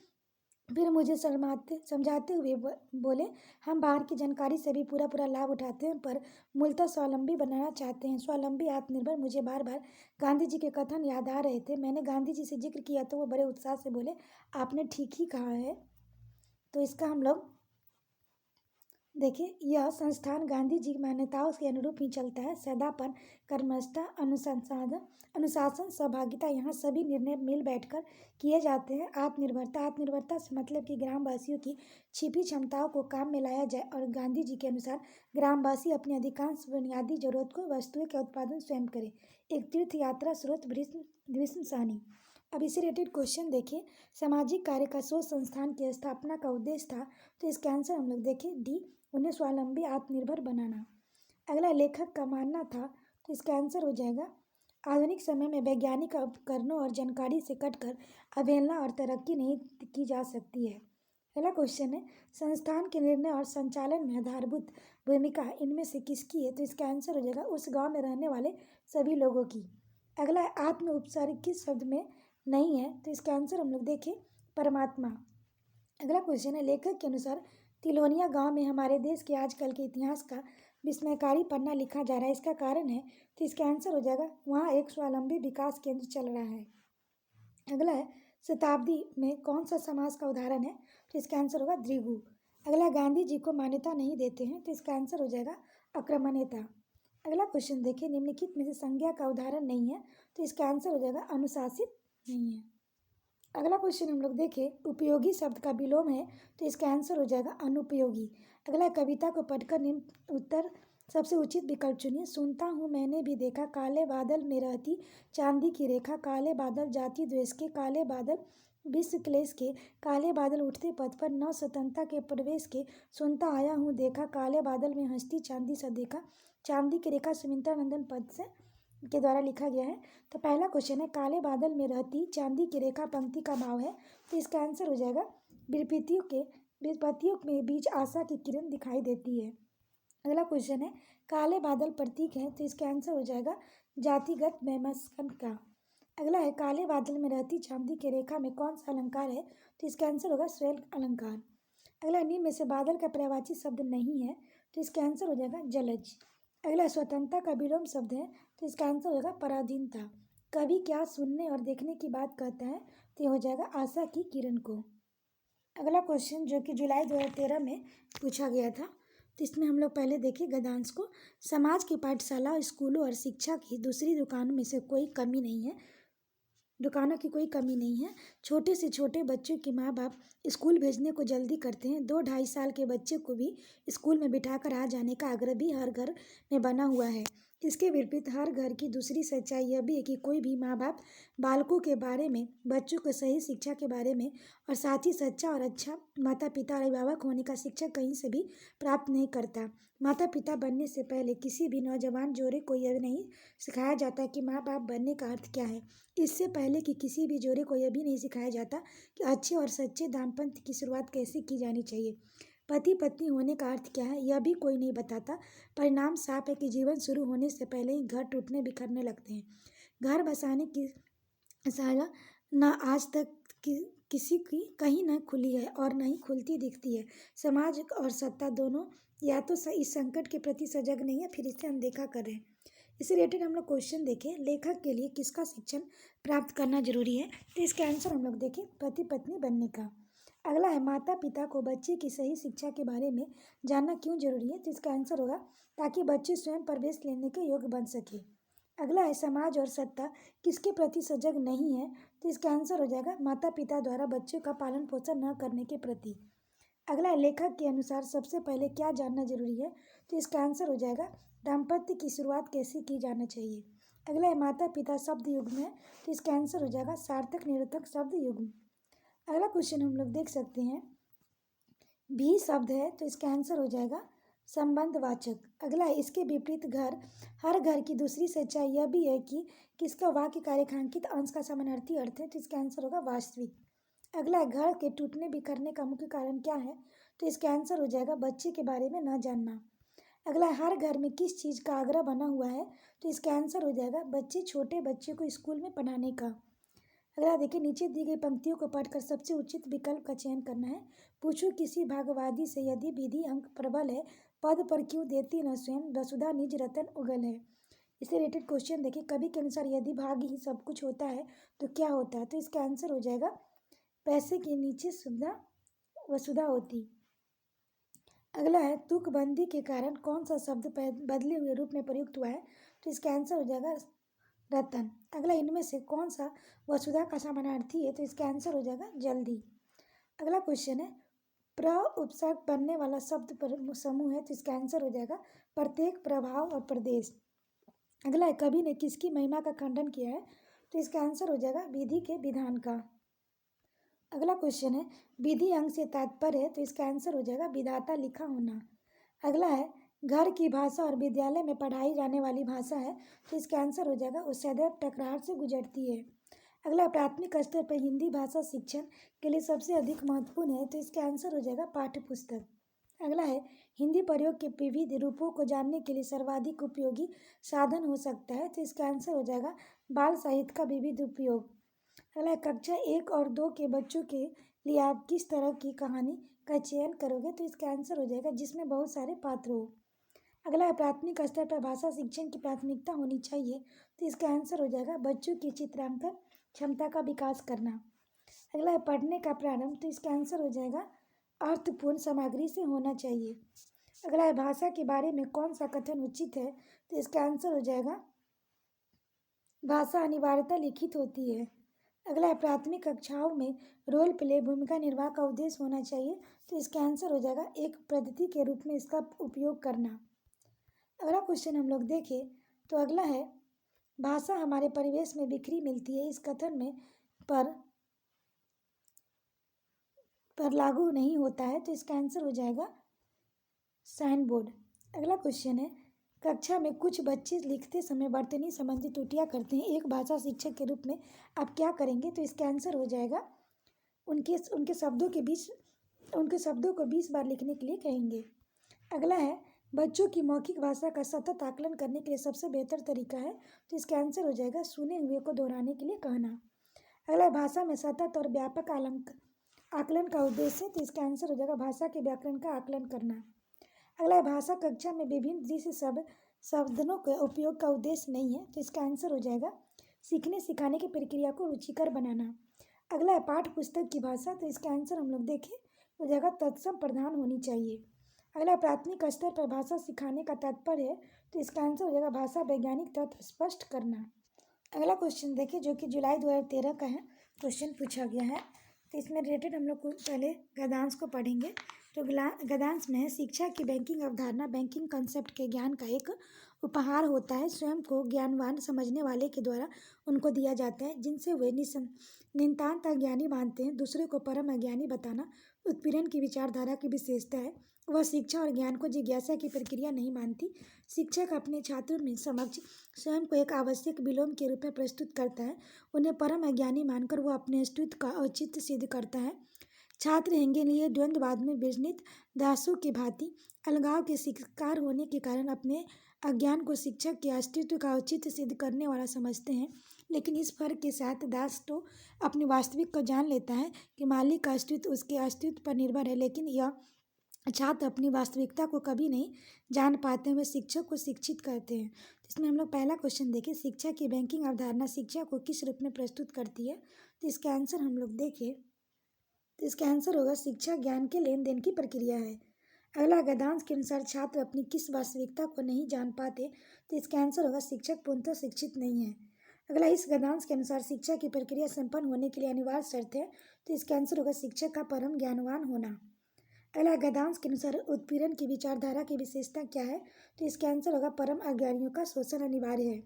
समझाते हुए बोले, हम बाहर की जानकारी से भी पूरा लाभ उठाते हैं, पर मूलतः स्वावलंबी बनाना चाहते हैं। स्वावलंबी, आत्मनिर्भर। मुझे बार बार गांधी जी के कथन याद आ रहे थे। मैंने गांधी जी से जिक्र किया तो वो बड़े उत्साह से बोले, आपने ठीक ही कहा है। तो इसका हम लोग देखिए, यह संस्थान गांधी जी की मान्यताओं के अनुरूप ही चलता है। सदापन, कर्मठता, अनुशासन, सहभागिता, यहाँ सभी निर्णय मिल बैठकर किए जाते हैं। आत्मनिर्भरता से मतलब कि ग्रामवासियों की छिपी क्षमताओं को काम में लाया जाए और गांधी जी के अनुसार ग्रामवासी अपनी अधिकांश बुनियादी जरूरत को वस्तुओं का उत्पादन स्वयं करें। एक तीर्थ यात्रा स्रोत भीष्म सानी। अब इसे रिलेटेड क्वेश्चन देखिए, सामाजिक कार्य का शोध संस्थान की स्थापना का उद्देश्य था। तो इसका आंसर हम लोग देखें डी, उन्हें स्वावलंबी आत्मनिर्भर बनाना। अगला, लेखक का मानना था। तो इसका आंसर हो जाएगा, आधुनिक समय में वैज्ञानिक उपकरणों और जानकारी से कटकर अवहेलना और तरक्की नहीं की जा सकती है। अगला क्वेश्चन है, संस्थान के निर्णय और संचालन में आधारभूत भूमिका इनमें से किसकी है। तो इसका आंसर हो जाएगा उस गांव में रहने वाले सभी लोगों की। अगला है, आत्म उपचारिक किस शब्द में नहीं है। तो इसका आंसर हम लोग देखें, परमात्मा। अगला क्वेश्चन है, लेखक के अनुसार तिलोनिया गांव में हमारे देश के आजकल के इतिहास का विस्मयकारी पन्ना लिखा जा रहा है, इसका कारण है। तो इसका आंसर हो जाएगा, वहाँ एक स्वावलंबी विकास केंद्र चल रहा है। अगला है, शताब्दी में कौन सा समाज का उदाहरण है। तो इसका आंसर होगा द्विगु। अगला, गांधी जी को मान्यता नहीं देते हैं। तो इसका आंसर हो जाएगा अक्रमण्यता। अगला क्वेश्चन देखिए, निम्नलिखित में से संज्ञा का उदाहरण नहीं है। तो इसका आंसर हो जाएगा अनुशासित नहीं है। अगला क्वेश्चन हम लोग देखें, उपयोगी शब्द का विलोम है। तो इसका आंसर हो जाएगा अनुपयोगी। अगला, कविता को पढ़कर निम्न उत्तर सबसे उचित विकल्प चुनिए। सुनता हूँ मैंने भी देखा, काले बादल में रहती चांदी की रेखा, काले बादल जाति द्वेष के, काले बादल विश्व क्लेश के, काले बादल उठते पथ पर नव स्वतंत्रता के प्रवेश के, सुनता आया हूँ देखा, काले बादल में हंसती चांदी सा देखा। चांदी की रेखा सुमित्रा पद से के द्वारा लिखा गया है। तो पहला क्वेश्चन है, काले बादल में रहती चांदी की रेखा पंक्ति का भाव है। तो इसका आंसर हो जाएगा, विपत्तियों के बीच आशा की किरण दिखाई देती है। अगला क्वेश्चन है, काले बादल प्रतीक है। तो इसका आंसर हो जाएगा जातिगत वैमनस्य का। अगला है, काले बादल में रहती चांदी की रेखा में कौन सा अलंकार है। तो इसका आंसर होगा स्वैल अलंकार। अगला, निम्न में से बादल का पर्यायवाची शब्द नहीं है। तो इसका आंसर हो जाएगा जलज। अगला, स्वतंत्रता का विलोम शब्द है। तो इसका आंसर होगा पराधीनता। कवि क्या सुनने और देखने की बात कहता है। तो यह हो जाएगा आशा की किरण को। अगला क्वेश्चन जो कि जुलाई 2013 में पूछा गया था, तो इसमें हम लोग पहले देखें गद्यांश को। समाज की पाठशाला, स्कूलों और शिक्षा की दूसरी दुकानों में से कोई कमी नहीं है। दुकानों की कोई कमी नहीं है। छोटे से छोटे बच्चों के माँ बाप स्कूल भेजने को जल्दी करते हैं। 2-2.5 साल के बच्चे को भी स्कूल में बिठाकर आ जाने का आग्रह भी हर घर में बना हुआ है। इसके विपरीत हर घर की दूसरी सच्चाई यह भी है कि कोई भी माँ बाप बालकों के बारे में, बच्चों को सही शिक्षा के बारे में और साथ ही सच्चा और अच्छा माता पिता और अभिभावक होने का शिक्षा कहीं से भी प्राप्त नहीं करता। माता पिता बनने से पहले किसी भी नौजवान जोड़े को यह नहीं सिखाया जाता कि माँ बाप बनने का अर्थ क्या है। इससे पहले कि किसी भी जोड़े को यह भी नहीं सिखाया जाता कि अच्छे और सच्चे दाम्पत्य की शुरुआत कैसे की जानी चाहिए। पति पत्नी होने का अर्थ क्या है, यह भी कोई नहीं बताता। परिणाम साफ है कि जीवन शुरू होने से पहले ही घर टूटने बिखरने लगते हैं। घर बसाने की साला न आज तक किसी की कहीं न खुली है और न ही खुलती दिखती है। समाज और सत्ता दोनों या तो इस संकट के प्रति सजग नहीं है, फिर इसे अनदेखा कर रहे हैं। इसे रिलेटेड हम लोग क्वेश्चन देखें, लेखक के लिए किसका शिक्षण प्राप्त करना जरूरी है। तो इसका आंसर हम लोग देखें, पति पत्नी बनने का। अगला है, माता पिता को बच्चे की सही शिक्षा के बारे में जानना क्यों जरूरी है। तो इसका आंसर होगा ताकि बच्चे स्वयं प्रवेश लेने के योग्य बन सके। अगला है, समाज और सत्ता किसके प्रति सजग नहीं है। तो इसका आंसर हो जाएगा माता पिता द्वारा बच्चों का पालन पोषण न करने के प्रति। अगला है, लेखक के अनुसार सबसे पहले क्या जानना जरूरी है। तो इसका आंसर हो जाएगा दाम्पत्य की शुरुआत कैसे की जाना चाहिए। अगला है, माता पिता शब्द युग्म है। तो इसका आंसर हो जाएगा सार्थक निरर्थक शब्द युग्म। अगला क्वेश्चन हम लोग देख सकते हैं, भी शब्द है। तो इसका आंसर हो जाएगा संबंधवाचक। अगला है इसके विपरीत घर। हर घर की दूसरी सच्चाई यह भी है कि किसका वाक्य का रेखांकित अंश का समानार्थी अर्थ है, तो इसका आंसर होगा वास्तविक। अगला है घर के टूटने बिखरने का मुख्य कारण क्या है, तो इसका आंसर हो जाएगा बच्चे के बारे में न जानना। अगला है हर घर में किस चीज़ का आग्रह बना हुआ है, तो इसका आंसर हो जाएगा छोटे बच्चे को स्कूल में पढ़ाने का। अगला देखिए नीचे दी गई पंक्तियों को पढ़कर सबसे उचित विकल्प का चयन करना है। पूछो किसी भागवादी से यदि विधि अंक प्रबल है, पद पर क्यों देती न स्वयं, वसुधा निज रतन उगल है। इससे रिलेटेड क्वेश्चन देखिए कवि के अनुसार यदि भाग ही सब कुछ होता है तो क्या होता है, तो इसका आंसर हो जाएगा पैसे के नीचे सुधा वसुधा होती। अगला है तुकबंदी के कारण कौन सा शब्द बदले हुए रूप में प्रयुक्त हुआ है, तो इसका आंसर हो जाएगा रतन। अगला इनमें से कौन सा वसुधा का समानार्थी है, तो इसका आंसर हो जाएगा जल्दी। अगला क्वेश्चन है प्र उपसर्ग बनने वाला शब्द पर समूह है, तो इसका आंसर हो जाएगा प्रत्येक, प्रभाव और प्रदेश। अगला है कवि ने किसकी महिमा का खंडन किया है, तो इसका आंसर हो जाएगा विधि के विधान का। अगला क्वेश्चन है विधि अंग से तात्पर्य है, तो इसका आंसर हो जाएगा विधाता लिखा होना। अगला है घर की भाषा और विद्यालय में पढ़ाई जाने वाली भाषा है, तो इसका आंसर हो जाएगा वो सदैव टकरार से गुजरती है। अगला प्राथमिक स्तर पर हिंदी भाषा शिक्षण के लिए सबसे अधिक महत्वपूर्ण है, तो इसका आंसर हो जाएगा पाठ्य पुस्तक। अगला है हिंदी प्रयोग के विविध रूपों को जानने के लिए सर्वाधिक उपयोगी साधन हो सकता है, तो इसका आंसर हो जाएगा बाल साहित्य का विविध उपयोग। अगला कक्षा 1 और 2 के बच्चों के लिए आप किस तरह की कहानी का चयन करोगे, तो इसका आंसर हो जाएगा जिसमें बहुत सारे पात्र हो। अगला है प्राथमिक स्तर पर भाषा शिक्षण की प्राथमिकता होनी चाहिए, तो इसका आंसर हो जाएगा बच्चों की चित्रांकन क्षमता का विकास करना। अगला है पढ़ने का प्रारंभ, तो इसका आंसर हो जाएगा अर्थपूर्ण सामग्री से होना चाहिए। अगला है भाषा के बारे में कौन सा कथन उचित है, तो इसका आंसर हो जाएगा भाषा अनिवार्यता लिखित होती है। अगला है प्राथमिक कक्षाओं में रोल प्ले भूमिका निर्वाह का उद्देश्य होना चाहिए, तो इसका आंसर हो जाएगा एक पद्धति के रूप में इसका उपयोग करना। अगला क्वेश्चन हम लोग देखें तो अगला है भाषा हमारे परिवेश में बिखरी मिलती है, इस कथन में पर लागू नहीं होता है, तो इसका आंसर हो जाएगा साइन बोर्ड। अगला क्वेश्चन है कक्षा में कुछ बच्चे लिखते समय वर्तनी संबंधी त्रुटियां करते हैं, एक भाषा शिक्षक के रूप में आप क्या करेंगे, तो इसका आंसर हो जाएगा उनके शब्दों को 20 बार लिखने के लिए कहेंगे। अगला है बच्चों की मौखिक भाषा का सतत आकलन करने के लिए सबसे बेहतर तरीका है, तो इसका आंसर हो जाएगा सुने हुए को दोहराने के लिए कहना। अगला भाषा में सतत और व्यापक आकलन का उद्देश्य, तो इसका आंसर हो जाएगा भाषा के व्याकरण का आकलन करना। अगला भाषा कक्षा में विभिन्न दृश्य शब्दों के उपयोग का उद्देश्य नहीं है, तो इसका आंसर हो जाएगा सीखने सिखाने की प्रक्रिया को रुचिकर बनाना। अगला है पाठ्य पुस्तक की भाषा, तो इसका आंसर हम लोग देखें हो जाएगा तत्सम प्रधान होनी चाहिए। अगला प्राथमिक स्तर पर भाषा सिखाने का तात्पर्य है, तो इसका आंसर हो जाएगा भाषा वैज्ञानिक तत्व स्पष्ट करना। अगला क्वेश्चन देखिए जो कि जुलाई 2013 का है, क्वेश्चन पूछा गया है, तो इसमें रिलेटेड हम लोग पहले गद्यांश को पढ़ेंगे। तो गद्यांश में है शिक्षा की बैंकिंग अवधारणा बैंकिंग कंसेप्ट के ज्ञान का एक उपहार होता है, स्वयं को ज्ञानवान समझने वाले के द्वारा उनको दिया जाता है, जिनसे वे नितांत अज्ञानी मानते हैं। दूसरे को परम अज्ञानी बताना उत्पीड़न की विचारधारा की विशेषता है। वह शिक्षा और ज्ञान को जिज्ञासा की प्रक्रिया नहीं मानती। शिक्षक अपने छात्रों में समक्ष स्वयं को एक आवश्यक विलोम के रूप में प्रस्तुत करता है। उन्हें परम अज्ञानी मानकर वह अपने अस्तित्व का औचित्य सिद्ध करता है। छात्र हेगेलियन द्वंद्ववाद में विचलित दासों की भांति अलगाव के शिकार होने के कारण अपने अज्ञान को शिक्षक के अस्तित्व का औचित्य सिद्ध करने वाला समझते हैं, लेकिन इस फर्क के साथ दास तो अपने वास्तविक को जान लेता है कि मालिक का अस्तित्व उसके अस्तित्व पर निर्भर है, लेकिन यह छात्र अपनी वास्तविकता को कभी नहीं जान पाते हुए शिक्षक को शिक्षित करते हैं। इसमें हम लोग पहला क्वेश्चन देखें शिक्षा की बैंकिंग अवधारणा शिक्षा को किस रूप में प्रस्तुत करती है, तो इसका आंसर हम लोग देखें तो इसका आंसर होगा शिक्षा ज्ञान के लेन देन की प्रक्रिया है। अगला गद्यांश के अनुसार छात्र अपनी किस वास्तविकता को नहीं जान पाते, तो इसका आंसर होगा शिक्षक पूर्णतः शिक्षित नहीं है। अगला इस गद्यांश के अनुसार शिक्षा की प्रक्रिया संपन्न होने के लिए अनिवार्य शर्त है, तो इसका आंसर होगा शिक्षक का परम ज्ञानवान होना। अगला गद्यांश के अनुसार उत्पीड़न की विचारधारा की विशेषता क्या है, तो इसका आंसर होगा परम अज्ञानियों का शोषण अनिवार्य है।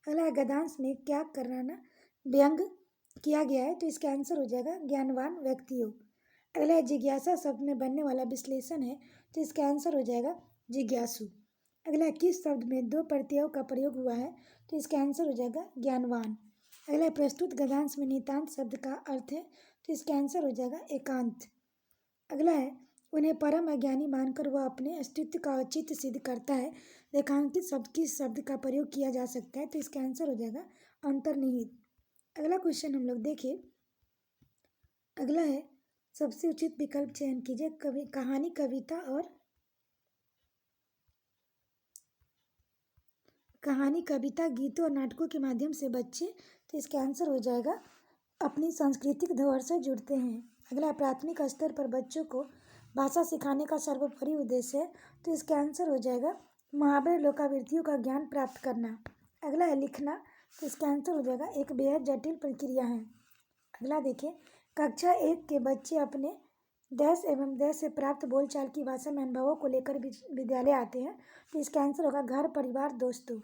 अगला गद्यांश में क्या करना व्यंग किया गया है, तो इसका आंसर हो जाएगा ज्ञानवान व्यक्तियों। अगला जिज्ञासा शब्द में बनने वाला विश्लेषण है, तो इसका आंसर हो जाएगा जिज्ञासु। अगला है, किस शब्द में दो प्रत्ययों का प्रयोग हुआ है? तो इसका आंसर हो जाएगा ज्ञानवान। अगला है, प्रस्तुत गद्यांश में नितांत शब्द का अर्थ है? तो इसका आंसर हो जाएगा एकांत। अगला है, उन्हें परम अज्ञानी मानकर वह अपने अस्तित्व का औचित्य सिद्ध करता है। रेखांकित शब्द किस शब्द का प्रयोग किया जा सकता है? तो इसका आंसर हो जाएगा अंतर्निहित। अगला क्वेश्चन हम लोग देखिए। अगला है, सबसे उचित विकल्प चयन कीजिए। कहानी, कविता और कहानी, कविता, गीतों और नाटकों के माध्यम से बच्चे, तो इसका आंसर हो जाएगा अपनी सांस्कृतिक धरोहर से जुड़ते हैं। अगला, प्राथमिक स्तर पर बच्चों को भाषा सिखाने का सर्वोपरि उद्देश्य है? तो इसका आंसर हो जाएगा मुहावरे, लोकावृत्तियों का ज्ञान प्राप्त करना। अगला है, लिखना। तो इसका आंसर हो जाएगा एक बेहद जटिल प्रक्रिया है। अगला देखिए, कक्षा 1 के बच्चे अपने देश एवं देश से प्राप्त बोलचाल की भाषा में अनुभवों को लेकर विद्यालय आते हैं। तो इसका आंसर होगा घर, परिवार, दोस्तों।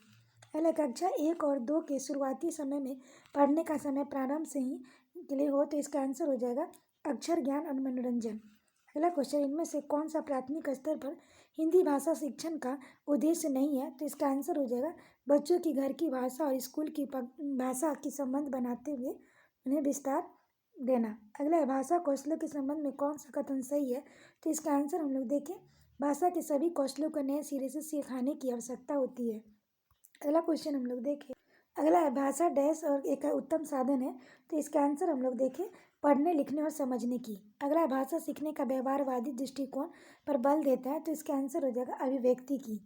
अगला, कक्षा 1 और 2 के शुरुआती समय में पढ़ने का समय प्रारंभ से ही के लिए हो? तो इसका आंसर हो जाएगा अक्षर ज्ञान और मनोरंजन। अगला क्वेश्चन, इनमें से कौन सा प्राथमिक स्तर पर हिंदी भाषा शिक्षण का उद्देश्य नहीं है? तो इसका आंसर हो जाएगा बच्चों की घर की भाषा और स्कूल की भाषा की संबंध बनाते हुए उन्हें विस्तार देना। अगला है, भाषा कौशलों के संबंध में कौन सा कथन सही है? तो इसका आंसर हम लोग देखें, भाषा के सभी कौशलों को नए सिरे से सिखाने की आवश्यकता होती है। अगला क्वेश्चन हम लोग देखें। अगला है, भाषा डैश और एक उत्तम साधन है? तो इसका आंसर हम लोग देखें, पढ़ने, लिखने और समझने की। अगला है, भाषा सीखने का व्यवहारवादी दृष्टिकोण पर बल देता है? तो इसका आंसर हो जाएगा अभिव्यक्ति की।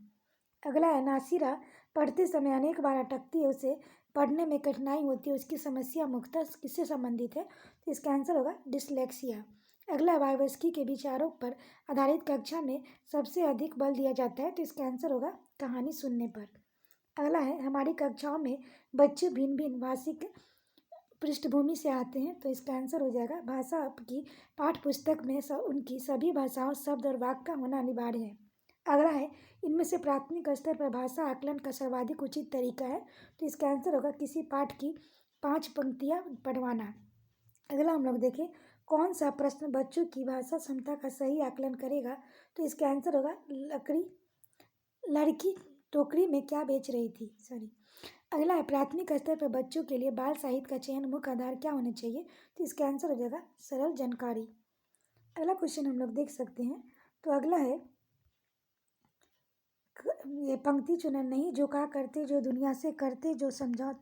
अगला है, नासिरा पढ़ते समय अनेक बार अटकती है, उसे पढ़ने में कठिनाई होती है, उसकी समस्या मुख्यतः किससे संबंधित है? तो इसका आंसर होगा डिस्लेक्सिया। अगला, वाइवस्की के विचारों पर आधारित कक्षा में सबसे अधिक बल दिया जाता है? तो इसका आंसर होगा कहानी सुनने पर। अगला है, हमारी कक्षाओं में बच्चे भिन्न भिन्न भाषिक पृष्ठभूमि से आते हैं? तो इसका आंसर हो जाएगा भाषा की पाठ्य पुस्तक में उनकी सभी भाषाओं, शब्द और वाक्य का होना अनिवार्य है। अगला है, इनमें से प्राथमिक स्तर पर भाषा आकलन का सर्वाधिक उचित तरीका है? तो इसका आंसर होगा किसी पाठ की 5 पंक्तियाँ पढ़वाना। अगला हम लोग देखें, कौन सा प्रश्न बच्चों की भाषा क्षमता का सही आकलन करेगा? तो इसका आंसर होगा लड़की टोकरी में क्या बेच रही थी, सॉरी। अगला है, प्राथमिक स्तर पर बच्चों के लिए बाल साहित्य का चयन मुख्य आधार क्या होना चाहिए? तो इसका आंसर हो जाएगा सरल जानकारी। अगला क्वेश्चन हम लोग देख सकते हैं। तो अगला है, ये पंक्ति चुना, नहीं झुका करते जो दुनिया से करते जो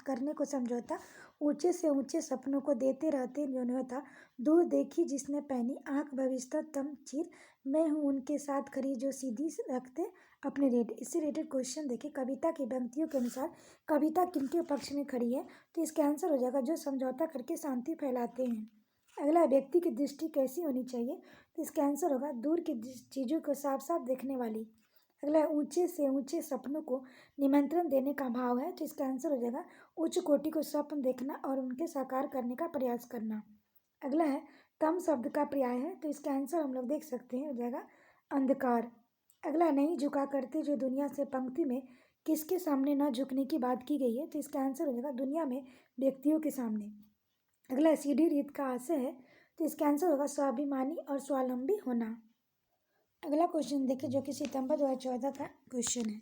करने को समझौता, ऊंचे से ऊंचे सपनों को देते रहते जो न्योता, दूर देखी जिसने पहनी आंख भविष्य तम चीर, मैं हूँ उनके साथ खड़ी जो सीधी रखते अपने रेट। इससे रिलेटेड क्वेश्चन देखिए, कविता की पंक्तियों के अनुसार कविता किनके पक्ष में खड़ी है? तो इसका आंसर हो जाएगा जो समझौता करके शांति फैलाते हैं। अगला, व्यक्ति की दृष्टि कैसी होनी चाहिए? तो इसका आंसर होगा दूर की चीज़ों को साफ साफ देखने वाली। अगला, ऊंचे से ऊंचे सपनों को निमंत्रण देने का भाव है? तो इसका आंसर हो जाएगा उच्च कोटि को स्वप्न देखना और उनके साकार करने का प्रयास करना। अगला है, तम शब्द का पर्याय है? तो इसका आंसर हम लोग देख सकते हैं, हो जाएगा अंधकार। अगला, नहीं झुका करते जो दुनिया से पंक्ति में किसके सामने न झुकने की बात की गई है? तो इसका आंसर हो जाएगा दुनिया में व्यक्तियों के सामने। अगला, सीढ़ी रीत का आशय है? तो इसका आंसर होगा स्वाभिमानी और स्वावलंबी होना। अगला क्वेश्चन देखिए, जो कि सितंबर 2014 का क्वेश्चन है।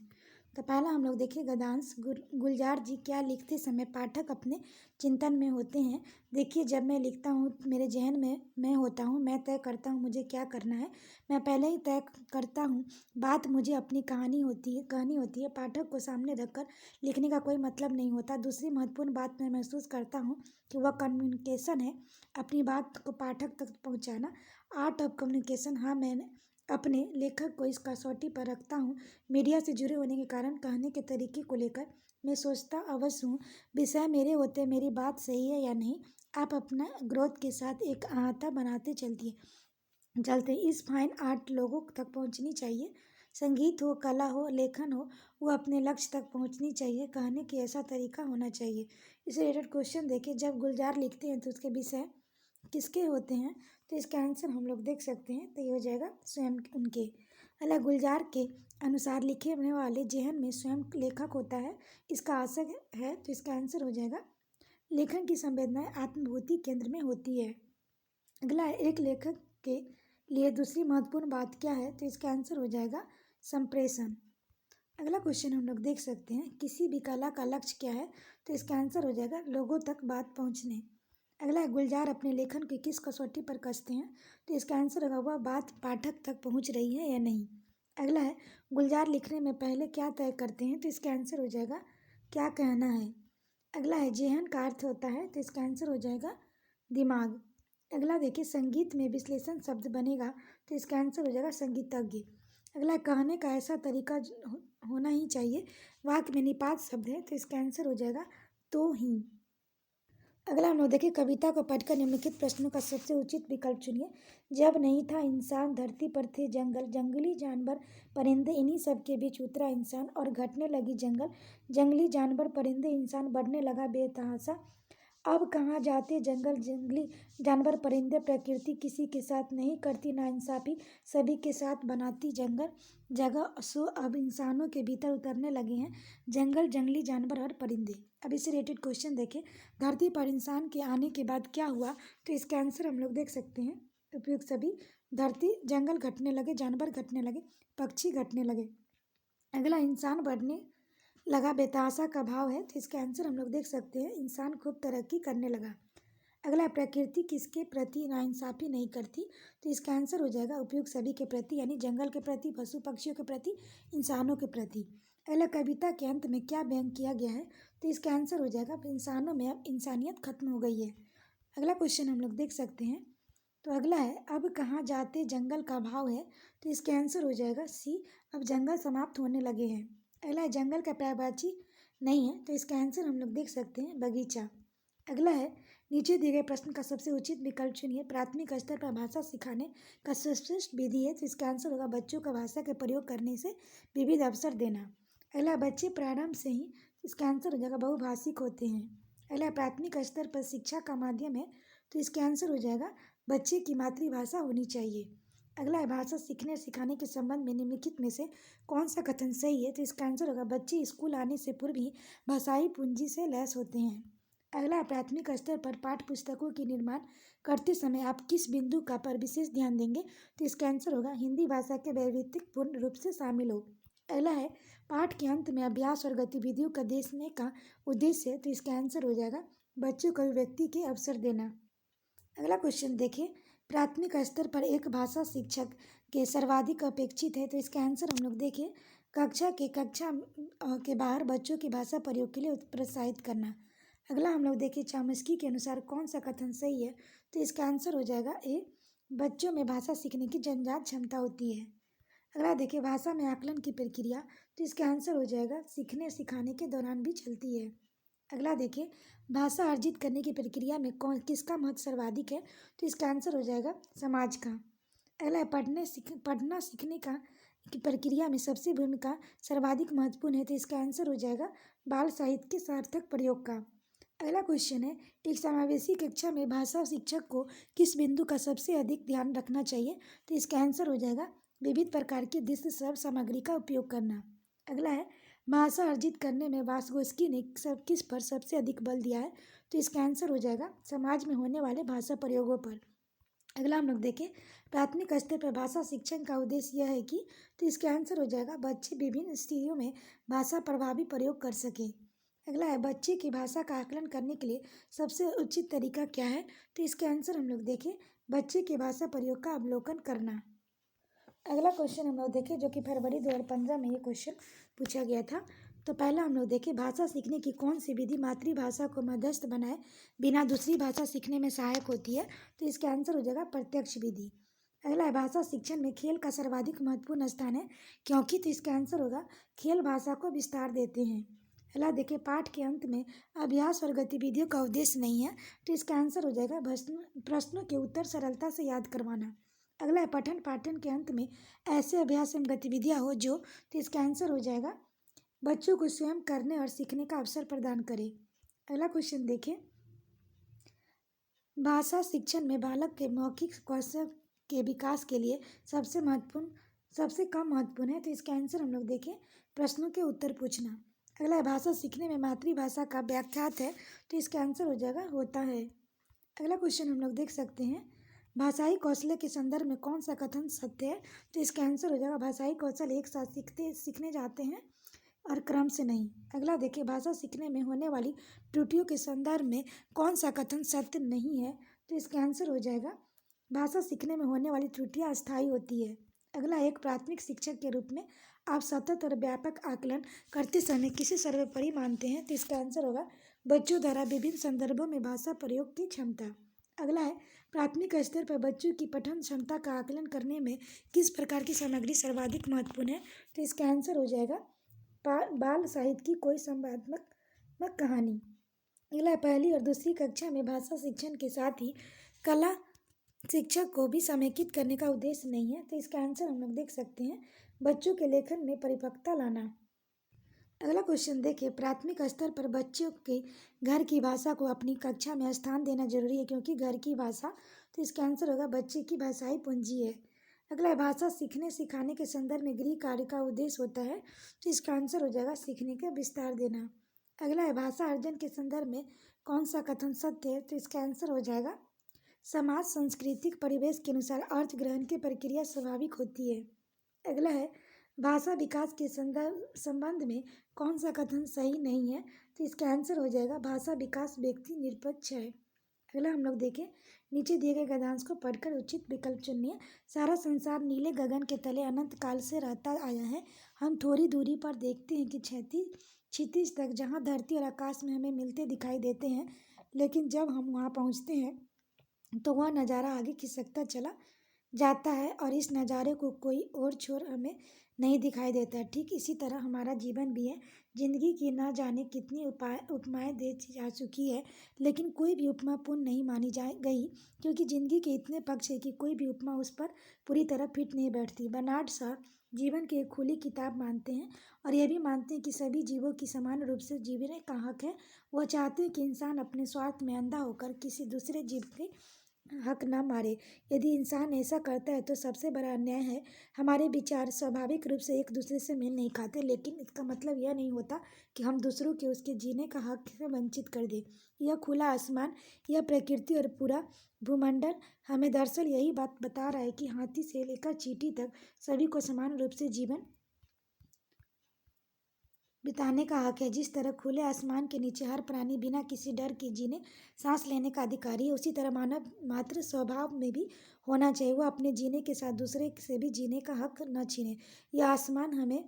तो पहला हम लोग देखिए, गद्यांश, गुलजार जी क्या लिखते समय पाठक अपने चिंतन में होते हैं? देखिए, जब मैं लिखता हूँ मेरे जहन में मैं होता हूँ, मैं तय करता हूँ मुझे क्या करना है, मैं पहले ही तय करता हूँ बात, मुझे अपनी कहनी होती है, पाठक को सामने रखकर लिखने का कोई मतलब नहीं होता। दूसरी महत्वपूर्ण बात, मैं महसूस करता हूँ कि वह कम्युनिकेशन है, अपनी बात को पाठक तक पहुँचाना, आर्ट ऑफ कम्युनिकेशन। हाँ, मैंने अपने लेखक को इस कसौटी पर रखता हूँ, मीडिया से जुड़े होने के कारण कहने के तरीके को लेकर मैं सोचता अवश्य हूँ, विषय मेरे होते मेरी बात सही है या नहीं। आप अपना ग्रोथ के साथ एक अहाता बनाते चलते इस फाइन आर्ट लोगों तक पहुँचनी चाहिए, संगीत हो, कला हो, लेखन हो, वो अपने लक्ष्य तक पहुँचनी चाहिए, कहने की ऐसा तरीका होना चाहिए। इसे रिलेटेड क्वेश्चन देखिए, जब गुलजार लिखते हैं तो उसके विषय किसके होते हैं? तो इसका आंसर हम लोग देख सकते हैं, तो ये हो जाएगा स्वयं उनके। अलग, गुलजार के अनुसार लिखने वाले जहन में स्वयं लेखक होता है, इसका आशय है? तो इसका आंसर हो जाएगा लेखन की संवेदनाएं आत्मभूति केंद्र में होती है। अगला, एक लेखक के लिए दूसरी महत्वपूर्ण बात क्या है? तो इसका आंसर हो जाएगा संप्रेषण। अगला क्वेश्चन हम लोग देख सकते हैं, किसी भी कला का लक्ष्य क्या है? तो इसका आंसर हो जाएगा लोगों तक बात पहुंचने। अगला है, गुलजार अपने लेखन की किस कसौटी पर कसते हैं? तो इसका आंसर होगा वह बात पाठक तक पहुंच रही है या नहीं। अगला है, गुलजार लिखने में पहले क्या तय करते हैं? तो इसका आंसर हो जाएगा क्या कहना है। अगला है, जेहन का अर्थ होता है? तो इसका आंसर हो जाएगा दिमाग। अगला देखिए, संगीत में विश्लेषण शब्द बनेगा? तो इसका आंसर हो जाएगा संगीतज्ञ। अगला, कहने का ऐसा तरीका होना ही चाहिए, वाक्य में निपात शब्द है? तो इसका आंसर हो जाएगा तो ही। अगला हम लोग देखिए, कविता को पढ़कर निम्नलिखित प्रश्नों का सबसे उचित विकल्प चुनिए। जब नहीं था इंसान, धरती पर थे जंगल, जंगली जानवर परिंदे, इन्हीं सब के बीच उतरा इंसान, और घटने लगी जंगल, जंगली जानवर परिंदे इंसान, बढ़ने लगा बेतहाशा। अब कहाँ जाते जंगल, जंगली जानवर परिंदे, प्रकृति किसी के साथ नहीं करती नाइंसाफी, सभी के साथ बनाती जंगल जगह, सो अब इंसानों के भीतर उतरने लगे हैं जंगल, जंगली जानवर और परिंदे। अब इसे रिलेटेड क्वेश्चन देखें, धरती पर इंसान के आने के बाद क्या हुआ? तो इसका आंसर हम लोग देख सकते हैं उपयुक्त सभी। धरती जंगल घटने लगे, जानवर घटने लगे, पक्षी घटने लगे। अगला, इंसान बढ़ने लगा बेतहाशा का भाव है? तो इसका आंसर हम लोग देख सकते हैं इंसान खूब तरक्की करने लगा। अगला, प्रकृति किसके प्रति नाइंसाफी नहीं करती? तो इसका आंसर हो जाएगा उपयुक्त सभी के प्रति, यानी जंगल के प्रति, पशु पक्षियों के प्रति, इंसानों के प्रति। अगला, कविता के अंत में क्या व्यंग किया गया है? तो इसका आंसर हो जाएगा इंसानों में अब इंसानियत खत्म हो गई है। अगला क्वेश्चन हम लोग देख सकते हैं, तो अगला है, अब कहाँ जाते जंगल का भाव है? तो इसका आंसर हो जाएगा सी, अब जंगल समाप्त होने लगे हैं। अगला है, जंगल का पर्यायवाची नहीं है? तो इसका आंसर हम लोग देख सकते हैं बगीचा। अगला है, नीचे दिए गए प्रश्न का सबसे उचित विकल्प चुनिए। प्राथमिक स्तर पर भाषा सिखाने का सर्वश्रेष्ठ विधि है? तो इसका आंसर होगा बच्चों को भाषा के प्रयोग करने से विविध अवसर देना। अगला, बच्चे प्रारंभ से ही? इसका आंसर हो जाएगा बहुभाषिक होते हैं। अगला, प्राथमिक स्तर पर शिक्षा का माध्यम है? तो इसका आंसर हो जाएगा बच्चे की मातृभाषा होनी चाहिए। अगला है, भाषा सीखने और सिखाने के संबंध में निम्नलिखित में से कौन सा कथन सही है? तो इसका आंसर होगा बच्चे स्कूल आने से पूर्व ही भाषाई पूंजी से लैस होते हैं। अगला, प्राथमिक स्तर पर पाठ्य पुस्तकों की निर्माण करते समय आप किस बिंदु का पर विशेष ध्यान देंगे? तो इसका आंसर होगा हिंदी भाषा के वैविध्यता पूर्ण रूप से शामिल हो। अगला है, पाठ के अंत में अभ्यास और गतिविधियों का देने का उद्देश्य है? तो इसका आंसर हो जाएगा बच्चों को अभिव्यक्ति के अवसर देना। अगला क्वेश्चन देखिए, प्राथमिक स्तर पर एक भाषा शिक्षक के सर्वाधिक अपेक्षित है? तो इसका आंसर हम लोग देखिए कक्षा के बाहर बच्चों की भाषा प्रयोग के लिए प्रोत्साहित करना। अगला हम लोग देखिए, चामस्की के अनुसार कौन सा कथन सही है? तो इसका आंसर हो जाएगा ए, बच्चों में भाषा सीखने की जन्मजात क्षमता होती है। अगला देखिए, भाषा में आकलन की प्रक्रिया? तो इसका आंसर हो जाएगा सीखने सिखाने के दौरान भी चलती है। अगला देखिए, भाषा अर्जित करने की प्रक्रिया में किसका महत्व सर्वाधिक है? तो इसका आंसर हो जाएगा समाज का। अगला, पढ़ना सीखने की प्रक्रिया में सबसे भूमिका सर्वाधिक महत्वपूर्ण है? तो इसका आंसर हो जाएगा बाल साहित्य के सार्थक प्रयोग का। अगला क्वेश्चन है, एक समावेशी कक्षा में भाषा शिक्षक को किस बिंदु का सबसे अधिक ध्यान रखना चाहिए? तो इसका आंसर हो जाएगा विविध प्रकार की दृश्य श्रव्य सामग्री का उपयोग करना। अगला है, भाषा अर्जित करने में वासगोस्की ने किस पर सबसे अधिक बल दिया है? तो इसका आंसर हो जाएगा समाज में होने वाले भाषा प्रयोगों पर। अगला हम लोग देखें, प्राथमिक स्तर पर भाषा शिक्षण का उद्देश्य यह है कि? तो इसका आंसर हो जाएगा बच्चे विभिन्न स्थितियों में भाषा प्रभावी प्रयोग कर सकें। अगला है, बच्चे की भाषा का आकलन करने के लिए सबसे उचित तरीका क्या है? तो इसका आंसर हम लोग देखें बच्चे की भाषा प्रयोग का अवलोकन करना। अगला क्वेश्चन हम लोग देखें, जो कि फरवरी 2015 में ये क्वेश्चन पूछा गया था। तो पहला हम लोग देखें, भाषा सीखने की कौन सी विधि मातृभाषा को मध्यस्थ बनाए बिना दूसरी भाषा सीखने में सहायक होती है? तो इसका आंसर हो जाएगा प्रत्यक्ष विधि। अगला है, भाषा शिक्षण में खेल का सर्वाधिक महत्वपूर्ण स्थान है क्योंकि? तो इसका आंसर होगा खेल भाषा को विस्तार देते हैं। अगला देखिए, पाठ के अंत में अभ्यास और गतिविधियों का उद्देश्य नहीं है? तो इसका आंसर हो जाएगा प्रश्नों के उत्तर सरलता से याद करवाना। अगला है, पठन पाठन के अंत में ऐसे अभ्यास एवं गतिविधियाँ हो जो? तो इसका आंसर हो जाएगा बच्चों को स्वयं करने और सीखने का अवसर प्रदान करें। अगला क्वेश्चन देखें, भाषा शिक्षण में बालक के मौखिक कौशल के विकास के लिए सबसे कम महत्वपूर्ण है? तो इसका आंसर हम लोग देखें प्रश्नों के उत्तर पूछना। अगला है, भाषा सीखने में मातृभाषा का व्याख्यात है? तो इसका आंसर हो जाएगा होता है। अगला क्वेश्चन हम लोग देख सकते हैं, भाषाई कौशल के संदर्भ में कौन सा कथन सत्य है? तो इसका आंसर हो जाएगा भाषाई कौशल एक साथ सीखने जाते हैं और क्रम से नहीं। अगला देखिए, भाषा सीखने में होने वाली त्रुटियों के संदर्भ में कौन सा कथन सत्य नहीं है? तो इसका आंसर हो जाएगा भाषा सीखने में होने वाली त्रुटियां अस्थायी होती है। अगला, एक प्राथमिक शिक्षक के रूप में आप सतत और व्यापक आकलन करते समय किसे सर्वोपरि मानते हैं? तो इसका आंसर होगा बच्चों द्वारा विभिन्न संदर्भों में भाषा प्रयोग की क्षमता। अगला है, प्राथमिक स्तर पर बच्चों की पठन क्षमता का आकलन करने में किस प्रकार की सामग्री सर्वाधिक महत्वपूर्ण है? तो इसका आंसर हो जाएगा बाल साहित्य की कोई संवादात्मक कहानी। अगला, पहली और दूसरी कक्षा में भाषा शिक्षण के साथ ही कला शिक्षक को भी समेकित करने का उद्देश्य नहीं है। तो इसका आंसर हम लोग देख सकते हैं बच्चों के लेखन में परिपक्वता लाना। अगला क्वेश्चन देखिए, प्राथमिक स्तर पर बच्चों के घर की भाषा को अपनी कक्षा में स्थान देना जरूरी है क्योंकि घर की भाषा, तो इसका आंसर होगा बच्चे की भाषाई पूंजी है। अगला, भाषा सीखने सिखाने के संदर्भ में गृह कार्य का उद्देश्य होता है। तो इसका आंसर हो जाएगा सीखने का विस्तार देना। अगला है, भाषा अर्जन के संदर्भ में कौन सा कथन सत्य है? तो इसका आंसर हो जाएगा समाज सांस्कृतिक परिवेश के अनुसार अर्थ ग्रहण की प्रक्रिया स्वाभाविक होती है। अगला है, भाषा विकास के संबंध में कौन सा कथन सही नहीं है? तो इसका आंसर हो जाएगा भाषा विकास व्यक्ति निरपेक्ष है। अगला हम लोग देखें, नीचे दिए गए गद्यांश को पढ़कर उचित विकल्प चुनिए। सारा संसार नीले गगन के तले अनंत काल से रहता आया है। हम थोड़ी दूरी पर देखते हैं कि क्षितिज तक जहाँ धरती और आकाश में हमें मिलते दिखाई देते हैं, लेकिन जब हम वहाँ पहुँचते हैं तो वह नज़ारा आगे खिसकता चला जाता है और इस नज़ारे को कोई और छोर हमें नहीं दिखाई देता। ठीक इसी तरह हमारा जीवन भी है। जिंदगी की ना जाने कितनी उपमाएं दे जा चुकी है, लेकिन कोई भी उपमा पूर्ण नहीं मानी जा गई क्योंकि जिंदगी के इतने पक्ष है कि कोई भी उपमा उस पर पूरी तरह फिट नहीं बैठती। बर्नार्ड शॉ जीवन की एक खुली किताब मानते हैं और यह भी मानते हैं कि सभी जीवों की समान रूप से जीने का हक है। वह चाहते हैं कि इंसान अपने स्वार्थ में अंधा होकर किसी दूसरे जीव के हक ना मारे। यदि इंसान ऐसा करता है तो सबसे बड़ा अन्याय है। हमारे विचार स्वाभाविक रूप से एक दूसरे से मेल नहीं खाते, लेकिन इसका मतलब यह नहीं होता कि हम दूसरों के उसके जीने का हक से वंचित कर दें। यह खुला आसमान, यह प्रकृति और पूरा भूमंडल हमें दरअसल यही बात बता रहा है कि हाथी से लेकर चींटी तक सभी को समान रूप से जीवन बिताने का हक है। जिस तरह खुले आसमान के नीचे हर प्राणी बिना किसी डर के जीने सांस लेने का अधिकारी है, उसी तरह मानव मात्र स्वभाव में भी होना चाहिए वह अपने जीने के साथ दूसरे से भी जीने का हक न छीने। यह आसमान हमें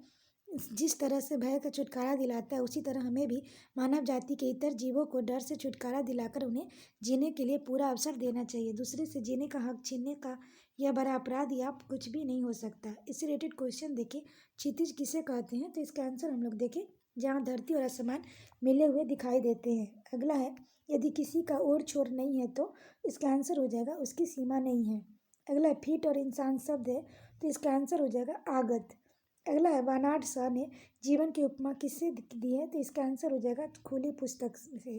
जिस तरह से भय का छुटकारा दिलाता है, उसी तरह हमें भी मानव जाति के इतर जीवों को डर से छुटकारा दिलाकर उन्हें जीने के लिए पूरा अवसर देना चाहिए। दूसरे से जीने का हक छीनने का यह बड़ा अपराध या कुछ भी नहीं हो सकता। इससे रिलेटेड क्वेश्चन देखें, क्षितिज किसे कहते हैं? तो इसका आंसर हम लोग देखें जहाँ धरती और आसमान मिले हुए दिखाई देते हैं। अगला है, यदि किसी का और छोर नहीं है तो इसका आंसर हो जाएगा उसकी सीमा नहीं है। अगला है, फीट और इंसान शब्द है तो इसका आंसर हो जाएगा आगत। अगला है, बर्नार्ड शॉ ने जीवन की उपमा किससे दी है? तो इसका आंसर हो जाएगा खुली पुस्तक से।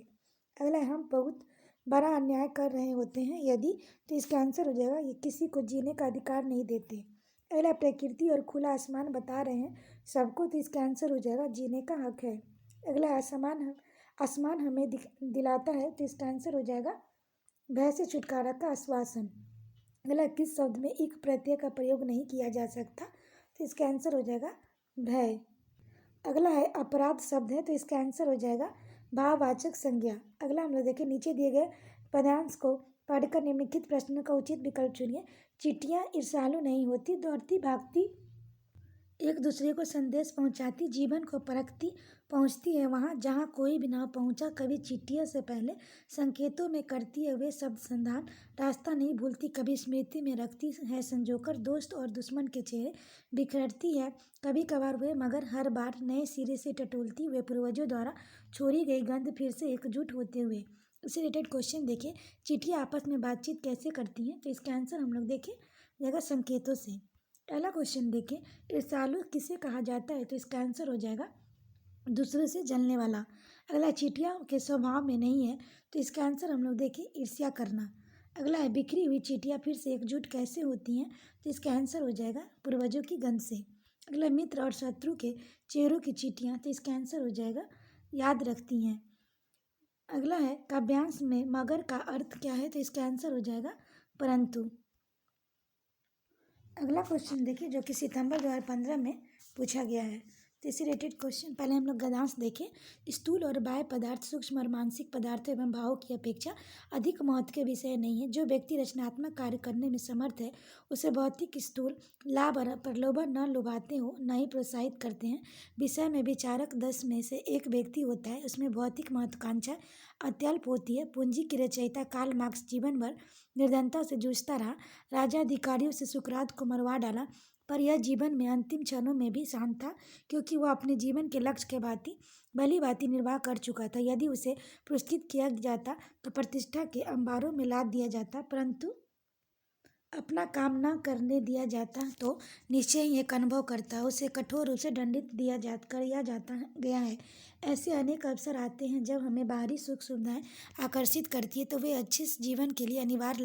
अगला है, हम बहुत बड़ा अन्याय कर रहे होते हैं यदि, तो इसका आंसर हो जाएगा ये किसी को जीने का अधिकार नहीं देते। अगला, प्रकृति और खुला आसमान बता रहे हैं सबको, तो इसका आंसर हो जाएगा जीने का हक है। अगला, आसमान हमें दिलाता है तो इसका आंसर हो जाएगा भय से छुटकारा का आश्वासन। अगला, किस शब्द में एक प्रत्यय का प्रयोग नहीं किया जा सकता? तो इसका आंसर हो जाएगा भय। अगला है, अपराध शब्द है तो इसका आंसर हो जाएगा भाववाचक संज्ञा। अगला हम लोग देखें, नीचे दिए गए पदांश को पढ़कर निम्नलिखित प्रश्नों का उचित विकल्प चुनिए। चींटियाँ ईर्ष्यालु नहीं होती, दौड़ती भागती एक दूसरे को संदेश पहुंचाती, जीवन को परखती पहुंचती है वहां जहां कोई भी ना पहुंचा। कभी चींटियों से पहले संकेतों में करती है वे शब्द संधान, रास्ता नहीं भूलती, कभी स्मृति में रखती है संजोकर, दोस्त और दुश्मन के चेहरे बिखरती है कभी कभार वे, मगर हर बार नए सिरे से टटोलती वे पूर्वजों द्वारा छोड़ी गई गंध फिर से एकजुट होते हुए। इससे रिलेटेड क्वेश्चन देखिए, चींटियाँ आपस में बातचीत कैसे करती हैं? तो इसका आंसर हम लोग देखें जगह संकेतों से। पहला क्वेश्चन देखें, ईर्ष्यालु किसे कहा जाता है? तो इसका आंसर हो जाएगा दूसरे से जलने वाला। अगला, चींटियाँ के स्वभाव में नहीं है तो इसका आंसर हम लोग देखें ईर्ष्या करना। अगला है, बिखरी हुई चींटियाँ फिर से एकजुट कैसे होती हैं? तो इसका आंसर हो जाएगा पूर्वजों की गंध से। अगला, मित्र और शत्रु के चेहरों की चींटियाँ, तो इसका आंसर हो जाएगा याद रखती हैं। अगला है, काव्यांश में मगर का अर्थ क्या है? तो इसका आंसर हो जाएगा परंतु। अगला क्वेश्चन देखिए जो कि सितंबर 2015 में पूछा गया है। तो इसी रिलेटेड क्वेश्चन पहले हम लोग गद्यांश देखें। स्थूल और बाह्य पदार्थ सूक्ष्म और मानसिक पदार्थों एवं भावों की अपेक्षा अधिक महत्व के विषय नहीं है। जो व्यक्ति रचनात्मक कार्य करने में समर्थ है उसे भौतिक स्थूल लाभ और प्रलोभन न लुभाते हो न ही प्रोत्साहित करते हैं। विषय में विचारक 10 में से एक व्यक्ति होता है, उसमें भौतिक महत्वाकांक्षा अत्यल्प होती है। पूंजी की रचयिता कार्ल मार्क्स जीवन भर निर्धनता से जूझता रहा। राज्याधिकारियों से सुकरात को मरवा डाला, पर यह जीवन में अंतिम क्षणों में भी शांत था, क्योंकि वह अपने जीवन के लक्ष्य के भली भांति निर्वाह कर चुका था। यदि उसे पुरस्कृत किया जाता तो प्रतिष्ठा के अंबारों में लाद दिया जाता, परंतु अपना काम न करने दिया जाता तो निश्चय ही एक अनुभव करता। उसे कठोर रूप से दंडित किया जाता गया है। ऐसे अनेक अवसर आते हैं जब हमें बाहरी सुख सुविधाएं आकर्षित करती है तो वे अच्छे जीवन के लिए अनिवार्य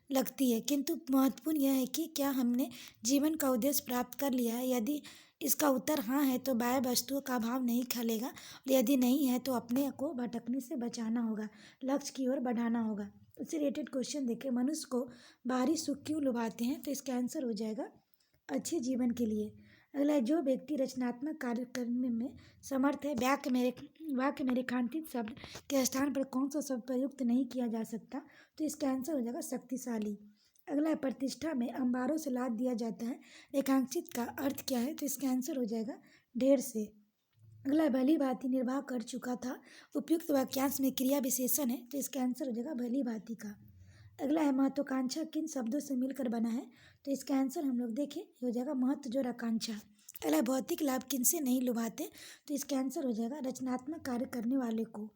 लगती है, किंतु महत्वपूर्ण यह है कि क्या हमने जीवन का उद्देश्य प्राप्त कर लिया है। यदि इसका उत्तर हाँ है तो बाह्य वस्तुओं का अभाव नहीं खलेगा, और यदि नहीं है तो अपने को भटकने से बचाना होगा, लक्ष्य की ओर बढ़ाना होगा। उससे रिलेटेड क्वेश्चन देखें। मनुष्य को बाहरी सुख क्यों लुभाते हैं? तो इसका आंसर हो जाएगा अच्छे जीवन के लिए। अगला है, जो व्यक्ति रचनात्मक कार्य करने में समर्थ है। वाक्य में रेखांकित शब्द के स्थान पर कौन सा शब्द प्रयुक्त नहीं किया जा सकता? तो इसका आंसर हो जाएगा शक्तिशाली। अगला है, प्रतिष्ठा में अंबारों से लाद दिया जाता है। रेखांकित का अर्थ क्या है? तो इसका आंसर हो जाएगा ढेर से। अगला है, भली भांति निर्वाह कर चुका था। उपयुक्त वाक्यांश में क्रिया विशेषण है, तो इसका आंसर हो जाएगा भली भांति का। अगला है, महत्वाकांक्षा किन शब्दों से मिलकर बना है? तो इसका आंसर हम लोग देखें हो जाएगा महत्व जोड़ आकांक्षा। अगला, भौतिक लाभ किनसे नहीं लुभाते? तो इसका आंसर हो जाएगा रचनात्मक कार्य करने वाले को।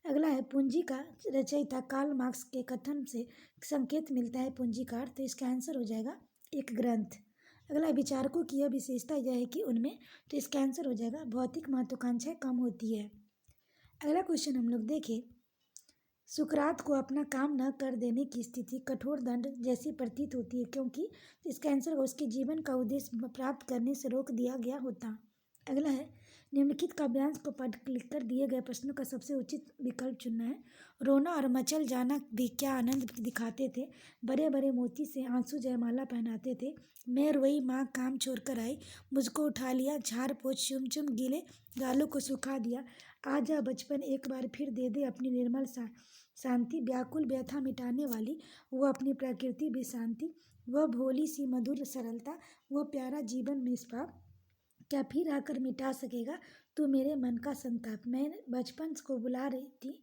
अगला है, पूंजी का रचयिता कार्ल मार्क्स के कथन से संकेत मिलता है पूंजी का अर्थ, तो इसका आंसर हो जाएगा एक ग्रंथ। अगला, विचारकों की यह विशेषता यह है कि उनमें, तो इसका आंसर हो जाएगा भौतिक महत्वाकांक्षाएं कम होती है। अगला क्वेश्चन हम लोग देखें। सुकरात को अपना काम न कर देने की स्थिति कठोर दंड जैसी प्रतीत होती है, क्योंकि इसका आंसर उसके जीवन का उद्देश्य प्राप्त करने से रोक दिया गया होता। अगला है, निम्नलिखित काव्यांश को पढ़ लिखकर दिए गए प्रश्नों का सबसे उचित विकल्प चुनना है। रोना और मचल जाना भी क्या आनंद दिखाते थे। बड़े बड़े मोती से आंसू जयमाला पहनाते थे। मैं रोई माँ काम छोड़ कर आई, मुझको उठा लिया झाड़ पोछ चुम चुम गीले गालों को सुखा दिया। आजा बचपन एक बार फिर दे दे अपनी निर्मल शांति। व्याकुल व्यथा मिटाने वाली वह अपनी प्रकृति भी शांति। वह भोली सी मधुर सरलता, वह प्यारा जीवन निष्पाप। क्या फिर आकर मिटा सकेगा तू मेरे मन का संताप। मैं बचपन को बुला रही थी,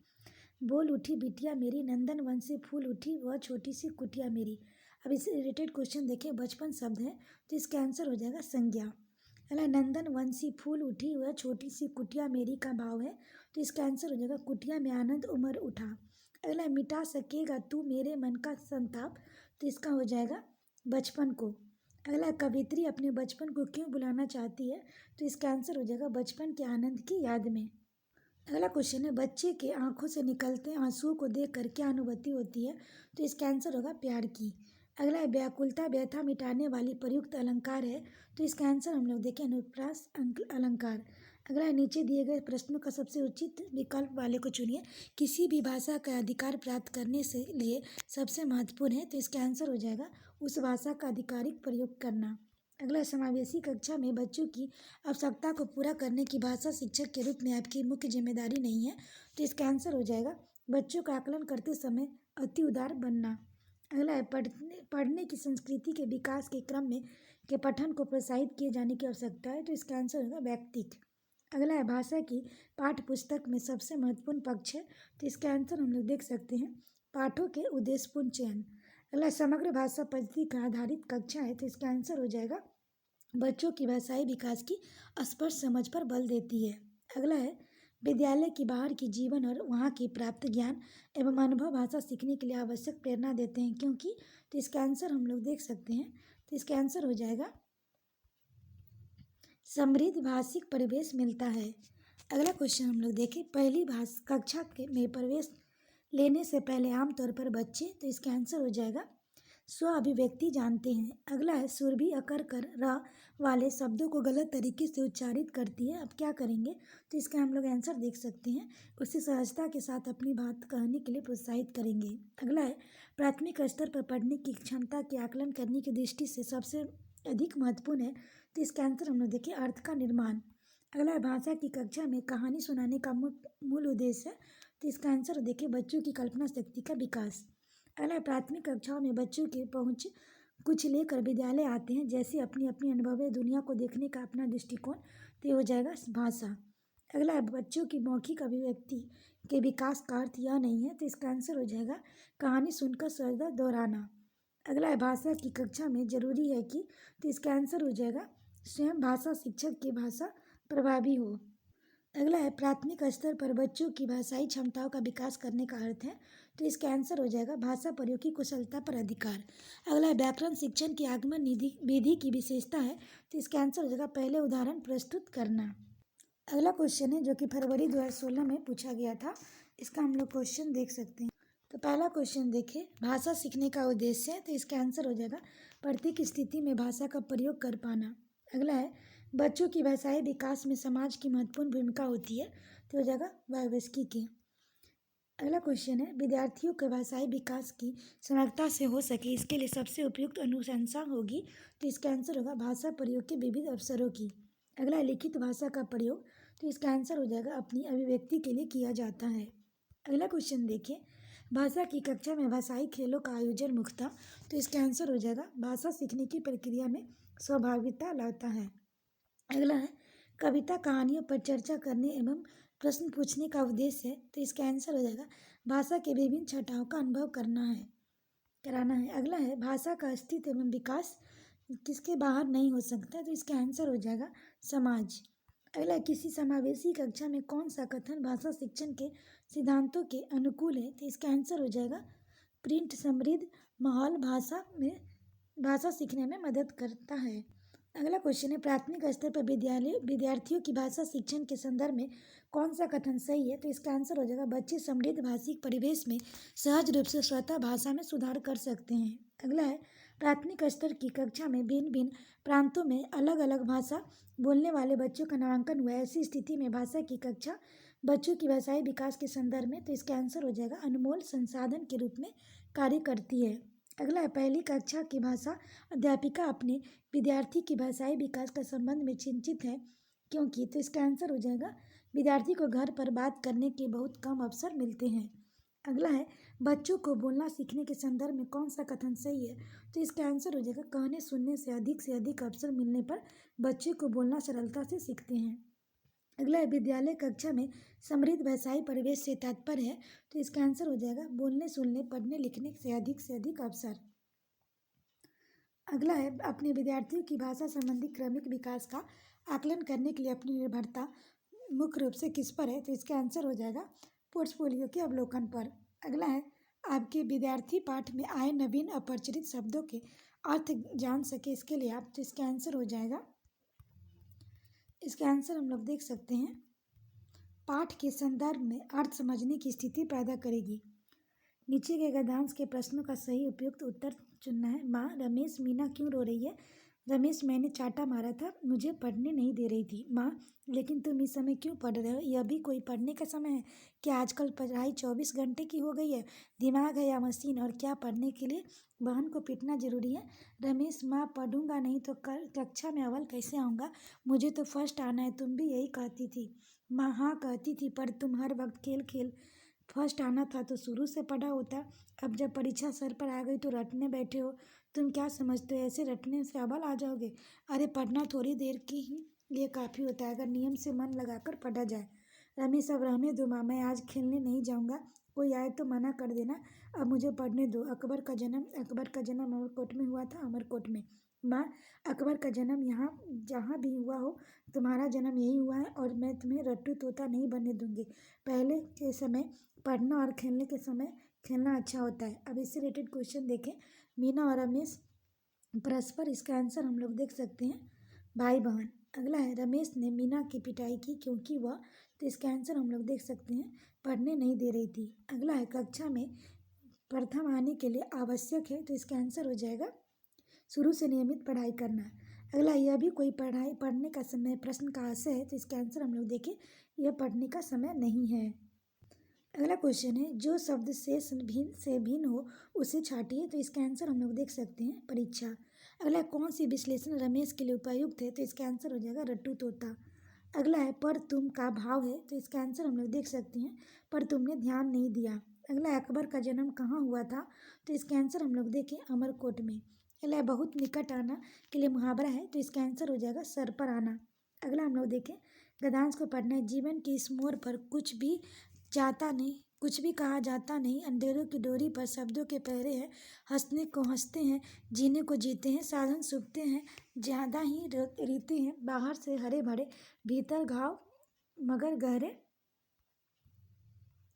बोल उठी बिटिया मेरी, नंदन वन से फूल उठी वह छोटी सी कुटिया मेरी। अब इससे रिलेटेड क्वेश्चन देखें। बचपन शब्द है तो इसका आंसर हो जाएगा संज्ञा। अगला, नंदन वन सी फूल उठी वह छोटी सी कुटिया मेरी का भाव है, तो इसका आंसर हो जाएगा कुटिया में आनंद उमर उठा। अगला, मिटा सकेगा तू मेरे मन का संताप, तो इसका हो जाएगा बचपन को। अगला, कवित्री अपने बचपन को क्यों बुलाना चाहती है? तो इसका आंसर हो जाएगा बचपन के आनंद की याद में। अगला क्वेश्चन है, बच्चे के आंखों से निकलते आंसुओं को देखकर क्या अनुभूति होती है? तो इसका आंसर होगा प्यार की। अगला है, व्याकुलता व्यथा मिटाने वाली प्रयुक्त अलंकार है, तो इसका आंसर हम लोग देखें अनुप्रास अलंकार। अगला है, नीचे दिए गए प्रश्नों का सबसे उचित विकल्प वाले को चुनिए। किसी भी भाषा का अधिकार प्राप्त करने से लिए सबसे महत्वपूर्ण है, तो इसका आंसर हो जाएगा उस भाषा का आधिकारिक प्रयोग करना। अगला, समावेशी कक्षा में बच्चों की आवश्यकता को पूरा करने की भाषा शिक्षक के रूप में आपकी मुख्य जिम्मेदारी नहीं है, तो इसका आंसर हो जाएगा बच्चों का आकलन करते समय अति उदार बनना। अगला है, पढ़ने की संस्कृति के विकास के क्रम में के पठन को प्रोत्साहित किए जाने की आवश्यकता है, तो इसका आंसर होगा व्यक्तिक। अगला है, भाषा की पाठ्य पुस्तक में सबसे महत्वपूर्ण पक्ष है, तो इसका आंसर हम लोग देख सकते हैं पाठों के उद्देश्यपूर्ण चयन। अगला, समग्र भाषा पद्धति का आधारित कक्षा है, तो इसका आंसर हो जाएगा बच्चों की भाषाई विकास की स्पष्ट समझ पर बल देती है। अगला है, विद्यालय की बाहर की जीवन और वहाँ की प्राप्त ज्ञान एवं अनुभव भाषा सीखने के लिए आवश्यक प्रेरणा देते हैं, क्योंकि, तो इसका आंसर हम लोग देख सकते हैं, तो इसका आंसर हो जाएगा समृद्ध भाषिक परिवेश मिलता है। अगला क्वेश्चन हम लोग देखें। पहली कक्षा में प्रवेश लेने से पहले आमतौर पर बच्चे, तो इसका आंसर हो जाएगा स्व अभिव्यक्ति जानते हैं। अगला है सुरभि अकर कर र वाले शब्दों को गलत तरीके से उच्चारित करती है। अब क्या करेंगे, तो इसका हम लोग आंसर देख सकते हैं। उसे सहजता के साथ अपनी बात कहने के लिए प्रोत्साहित करेंगे। अगला है प्राथमिक स्तर पर पढ़ने की क्षमता के आकलन करने की दृष्टि से सबसे अधिक महत्वपूर्ण है, तो इसका आंसर हम लोग देखें अर्थ का निर्माण। अगला है भाषा की कक्षा में कहानी सुनाने का मूल उद्देश्य है, तो इसका आंसर देखिए बच्चों की कल्पना शक्ति का विकास। अगला है प्राथमिक कक्षाओं में बच्चों के पहुंच कुछ लेकर विद्यालय आते हैं, जैसे अपनी अपनी अनुभवीय दुनिया को देखने का अपना दृष्टिकोण, तो ये हो जाएगा भाषा। अगला है बच्चों की मौखिक अभिव्यक्ति के विकास का अर्थ यह नहीं है, तो इसका आंसर हो जाएगा कहानी सुनकर सहजता दोहराना। अगला है भाषा की कक्षा में जरूरी है कि, तो इसका आंसर हो जाएगा स्वयं भाषा शिक्षक की भाषा प्रभावी हो। अगला है प्राथमिक स्तर पर बच्चों की भाषाई क्षमताओं का विकास करने का अर्थ है, तो इसका आंसर हो जाएगा भाषा प्रयोग की कुशलता पर अधिकार। अगला है व्याकरण शिक्षण की आगमन विधि की विशेषता है, तो इसका आंसर हो जाएगा पहले उदाहरण प्रस्तुत करना। अगला क्वेश्चन है जो कि फरवरी 2016 में पूछा गया था। इसका हम लोग क्वेश्चन देख सकते हैं। तो पहला क्वेश्चन देखिए, भाषा सीखने का उद्देश्य है, तो इसका आंसर हो जाएगा प्रत्येक स्थिति में भाषा का प्रयोग कर पाना। अगला है बच्चों की भाषाई विकास में समाज की महत्वपूर्ण भूमिका होती है, तो हो जाएगा वायवस्की की। अगला क्वेश्चन है विद्यार्थियों के भाषाई विकास की समग्रता से हो सके इसके लिए सबसे उपयुक्त अनुशंसा होगी, तो इसका आंसर होगा भाषा प्रयोग के विविध अवसरों की। अगला है लिखित भाषा का प्रयोग, तो इसका आंसर हो जाएगा अपनी अभिव्यक्ति के लिए किया जाता है। अगला क्वेश्चन देखिए, भाषा की कक्षा में भाषाई खेलों का आयोजन मुख्यतः, तो इसका आंसर हो जाएगा भाषा सीखने की प्रक्रिया में स्वाभाविकता लाता है। अगला है कविता कहानियों पर चर्चा करने एवं प्रश्न पूछने का उद्देश्य है, तो इसका आंसर हो जाएगा भाषा के विभिन्न छटाओं का अनुभव कराना है। अगला है भाषा का अस्तित्व एवं विकास किसके बाहर नहीं हो सकता, तो इसका आंसर हो जाएगा समाज। अगला किसी समावेशी कक्षा में कौन सा कथन भाषा शिक्षण के सिद्धांतों के अनुकूल है, तो इसका आंसर हो जाएगा प्रिंट समृद्ध माहौल भाषा सीखने में मदद करता है। अगला क्वेश्चन है प्राथमिक स्तर पर विद्यार्थियों की भाषा शिक्षण के संदर्भ में कौन सा कथन सही है, तो इसका आंसर हो जाएगा बच्चे समृद्ध भाषिक परिवेश में सहज रूप से स्वतः भाषा में सुधार कर सकते हैं। अगला है प्राथमिक स्तर की कक्षा में भिन्न भिन्न प्रांतों में अलग अलग भाषा बोलने वाले बच्चों का नामांकन हुआ है, ऐसी स्थिति में भाषा की कक्षा बच्चों की भाषाई विकास के संदर्भ में, तो इसका आंसर हो जाएगा अनमोल संसाधन के रूप में कार्य करती है। अगला है पहली कक्षा की भाषा अध्यापिका अपने विद्यार्थी की भाषाई विकास का संबंध में चिंतित है क्योंकि, तो इसका आंसर हो जाएगा विद्यार्थी को घर पर बात करने के बहुत कम अवसर मिलते हैं। अगला है बच्चों को बोलना सीखने के संदर्भ में कौन सा कथन सही है, तो इसका आंसर हो जाएगा कहने सुनने से अधिक अवसर मिलने पर बच्चे को बोलना सरलता से सीखते हैं। अगला है विद्यालय कक्षा में समृद्ध भाषाई परिवेश से तात्पर्य है, तो इसका आंसर हो जाएगा बोलने सुनने पढ़ने लिखने से अधिक अवसर। अगला है अपने विद्यार्थियों की भाषा संबंधी क्रमिक विकास का आकलन करने के लिए अपनी निर्भरता मुख्य रूप से किस पर है, तो इसका आंसर हो जाएगा पोर्टफोलियो के अवलोकन पर। अगला है आपके विद्यार्थी पाठ में आए नवीन अपरिचित शब्दों के अर्थ जान सके इसके लिए आप, तो इसका आंसर हो जाएगा, इसका आंसर हम लोग देख सकते हैं पाठ के संदर्भ में अर्थ समझने की स्थिति पैदा करेगी। नीचे के गद्यांश के प्रश्नों का सही उपयुक्त उत्तर चुनना है। माँ रमेश मीना क्यों रो रही है? रमेश मैंने चाटा मारा था, मुझे पढ़ने नहीं दे रही थी। माँ लेकिन तुम इस समय क्यों पढ़ रहे हो? यह भी कोई पढ़ने का समय है क्या? आजकल पढ़ाई 24 घंटे की हो गई है, दिमाग है या मशीन? और क्या पढ़ने के लिए बहन को पीटना जरूरी है? रमेश माँ पढ़ूंगा नहीं तो कल कक्षा में अव्वल कैसे आऊँगा? मुझे तो फर्स्ट आना है, तुम भी यही कहती थी। माँ हाँ कहती थी, पर तुम हर वक्त खेल फर्स्ट आना था तो शुरू से पढ़ा होता। अब जब परीक्षा सर पर आ गई तो रटने बैठे हो। तुम क्या समझते हो ऐसे रटने से अव्वल आ जाओगे? अरे पढ़ना थोड़ी देर की ही लिए काफ़ी होता है अगर नियम से मन लगाकर पढ़ा जाए। रमेश अब रहने दो माँ, मैं आज खेलने नहीं जाऊँगा, कोई आए तो मना कर देना, अब मुझे पढ़ने दो। अकबर का जन्म अमरकोट में हुआ था। अमरकोट में? माँ अकबर का जन्म यहाँ जहाँ भी हुआ हो तुम्हारा जन्म यही हुआ है और मैं तुम्हें रट्टू तोता नहीं बनने दूंगी। पहले के समय पढ़ना और खेलने के समय खेलना अच्छा होता है। अब इससे रिलेटेड क्वेश्चन देखें। मीना और रमेश परस्पर, इसका आंसर हम लोग देख सकते हैं भाई बहन। अगला है रमेश ने मीना की पिटाई की क्योंकि वह, तो इसका आंसर हम लोग देख सकते हैं पढ़ने नहीं दे रही थी। अगला है कक्षा में प्रथम आने के लिए आवश्यक है, तो इसका आंसर हो जाएगा शुरू से नियमित पढ़ाई करना। अगला, यह भी कोई पढ़ने का समय प्रश्न का आशय है, तो इसका आंसर हम लोग देखें, यह पढ़ने का समय नहीं है। अगला क्वेश्चन है, जो शब्द से भिन्न हो उसे छांटिए, तो इसका आंसर हम लोग देख सकते हैं परीक्षा। अगला, कौन सी विश्लेषण रमेश के लिए उपयुक्त है, तो इसका आंसर हो जाएगा रट्टू तोता। अगला है, पर तुम का भाव है, तो इसका आंसर हम लोग देख सकते हैं पर तुमने ध्यान नहीं दिया। अगला, अकबर का जन्म कहाँ हुआ था, तो इसका आंसर हम लोग देखें अमरकोट में। अगला, बहुत निकट आना के लिए मुहावरा है, तो इसका आंसर हो जाएगा सर पर आना। अगला हम लोग देखें, गद्यांश को पढ़ना है, जीवन की इस मोड़ पर कुछ भी कहा जाता नहीं, अंधेरों की डोरी पर शब्दों के पहरे हैं, हंसने को हंसते हैं, जीने को जीते हैं, साधन सुखते हैं, ज़्यादा ही रीते हैं, बाहर से हरे भरे, भीतर घाव मगर गहरे,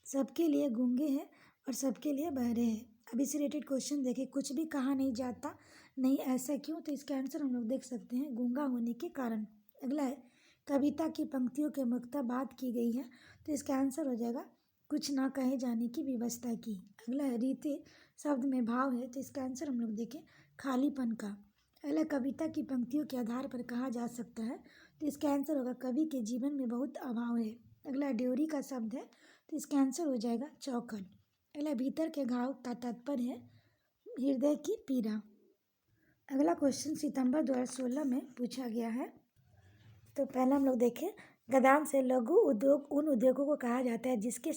सबके लिए गूंगे हैं और सबके लिए बहरे हैं। अब इसे रिलेटेड क्वेश्चन देखें, कुछ भी कहा नहीं जाता नहीं, ऐसा क्यों, तो इसका आंसर हम लोग देख सकते हैं गूंगा होने के कारण। अगला है, कविता की पंक्तियों के मुक्ता बात की गई है, तो इसका आंसर हो जाएगा कुछ ना कहे जाने की व्यवस्था की। अगला है, रीते शब्द में भाव है, तो इसका आंसर हम लोग देखें खालीपन का। अगला, कविता की पंक्तियों के आधार पर कहा जा सकता है, तो इसका आंसर होगा कवि के जीवन में बहुत अभाव है। अगला, ड्योरी का शब्द है, तो इसका आंसर हो जाएगा चौखट। अगला, भीतर के घाव का तात्पर्य है हृदय की पीड़ा। अगला क्वेश्चन सितंबर 2016 में पूछा गया है, तो पहला हम लोग देखें, गद्यांश से लघु उद्योग उन उद्योगों को कहा जाता है जिसके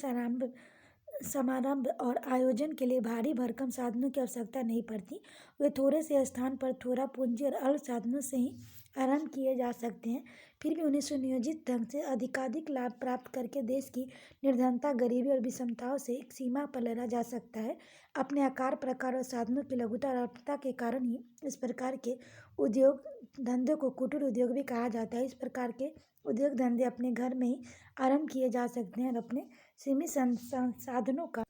समारंभ और आयोजन के लिए भारी भरकम साधनों की आवश्यकता नहीं पड़ती। वे थोड़े से स्थान पर थोड़ा पूंजी और अल्प साधनों से ही आरंभ किए जा सकते हैं, फिर भी उन्हें सुनियोजित ढंग से अधिकाधिक लाभ प्राप्त करके देश की निर्धनता, गरीबी और विषमताओं से एक सीमा पर लड़ा जा सकता है। अपने आकार, प्रकार और साधनों की लघुता और अल्पता के कारण ही इस प्रकार के उद्योग धंधों को कुटीर उद्योग भी कहा जाता है। इस प्रकार के उद्योग धंधे अपने घर में ही आरंभ किए जा सकते हैं और अपने सीमित संसाधनों का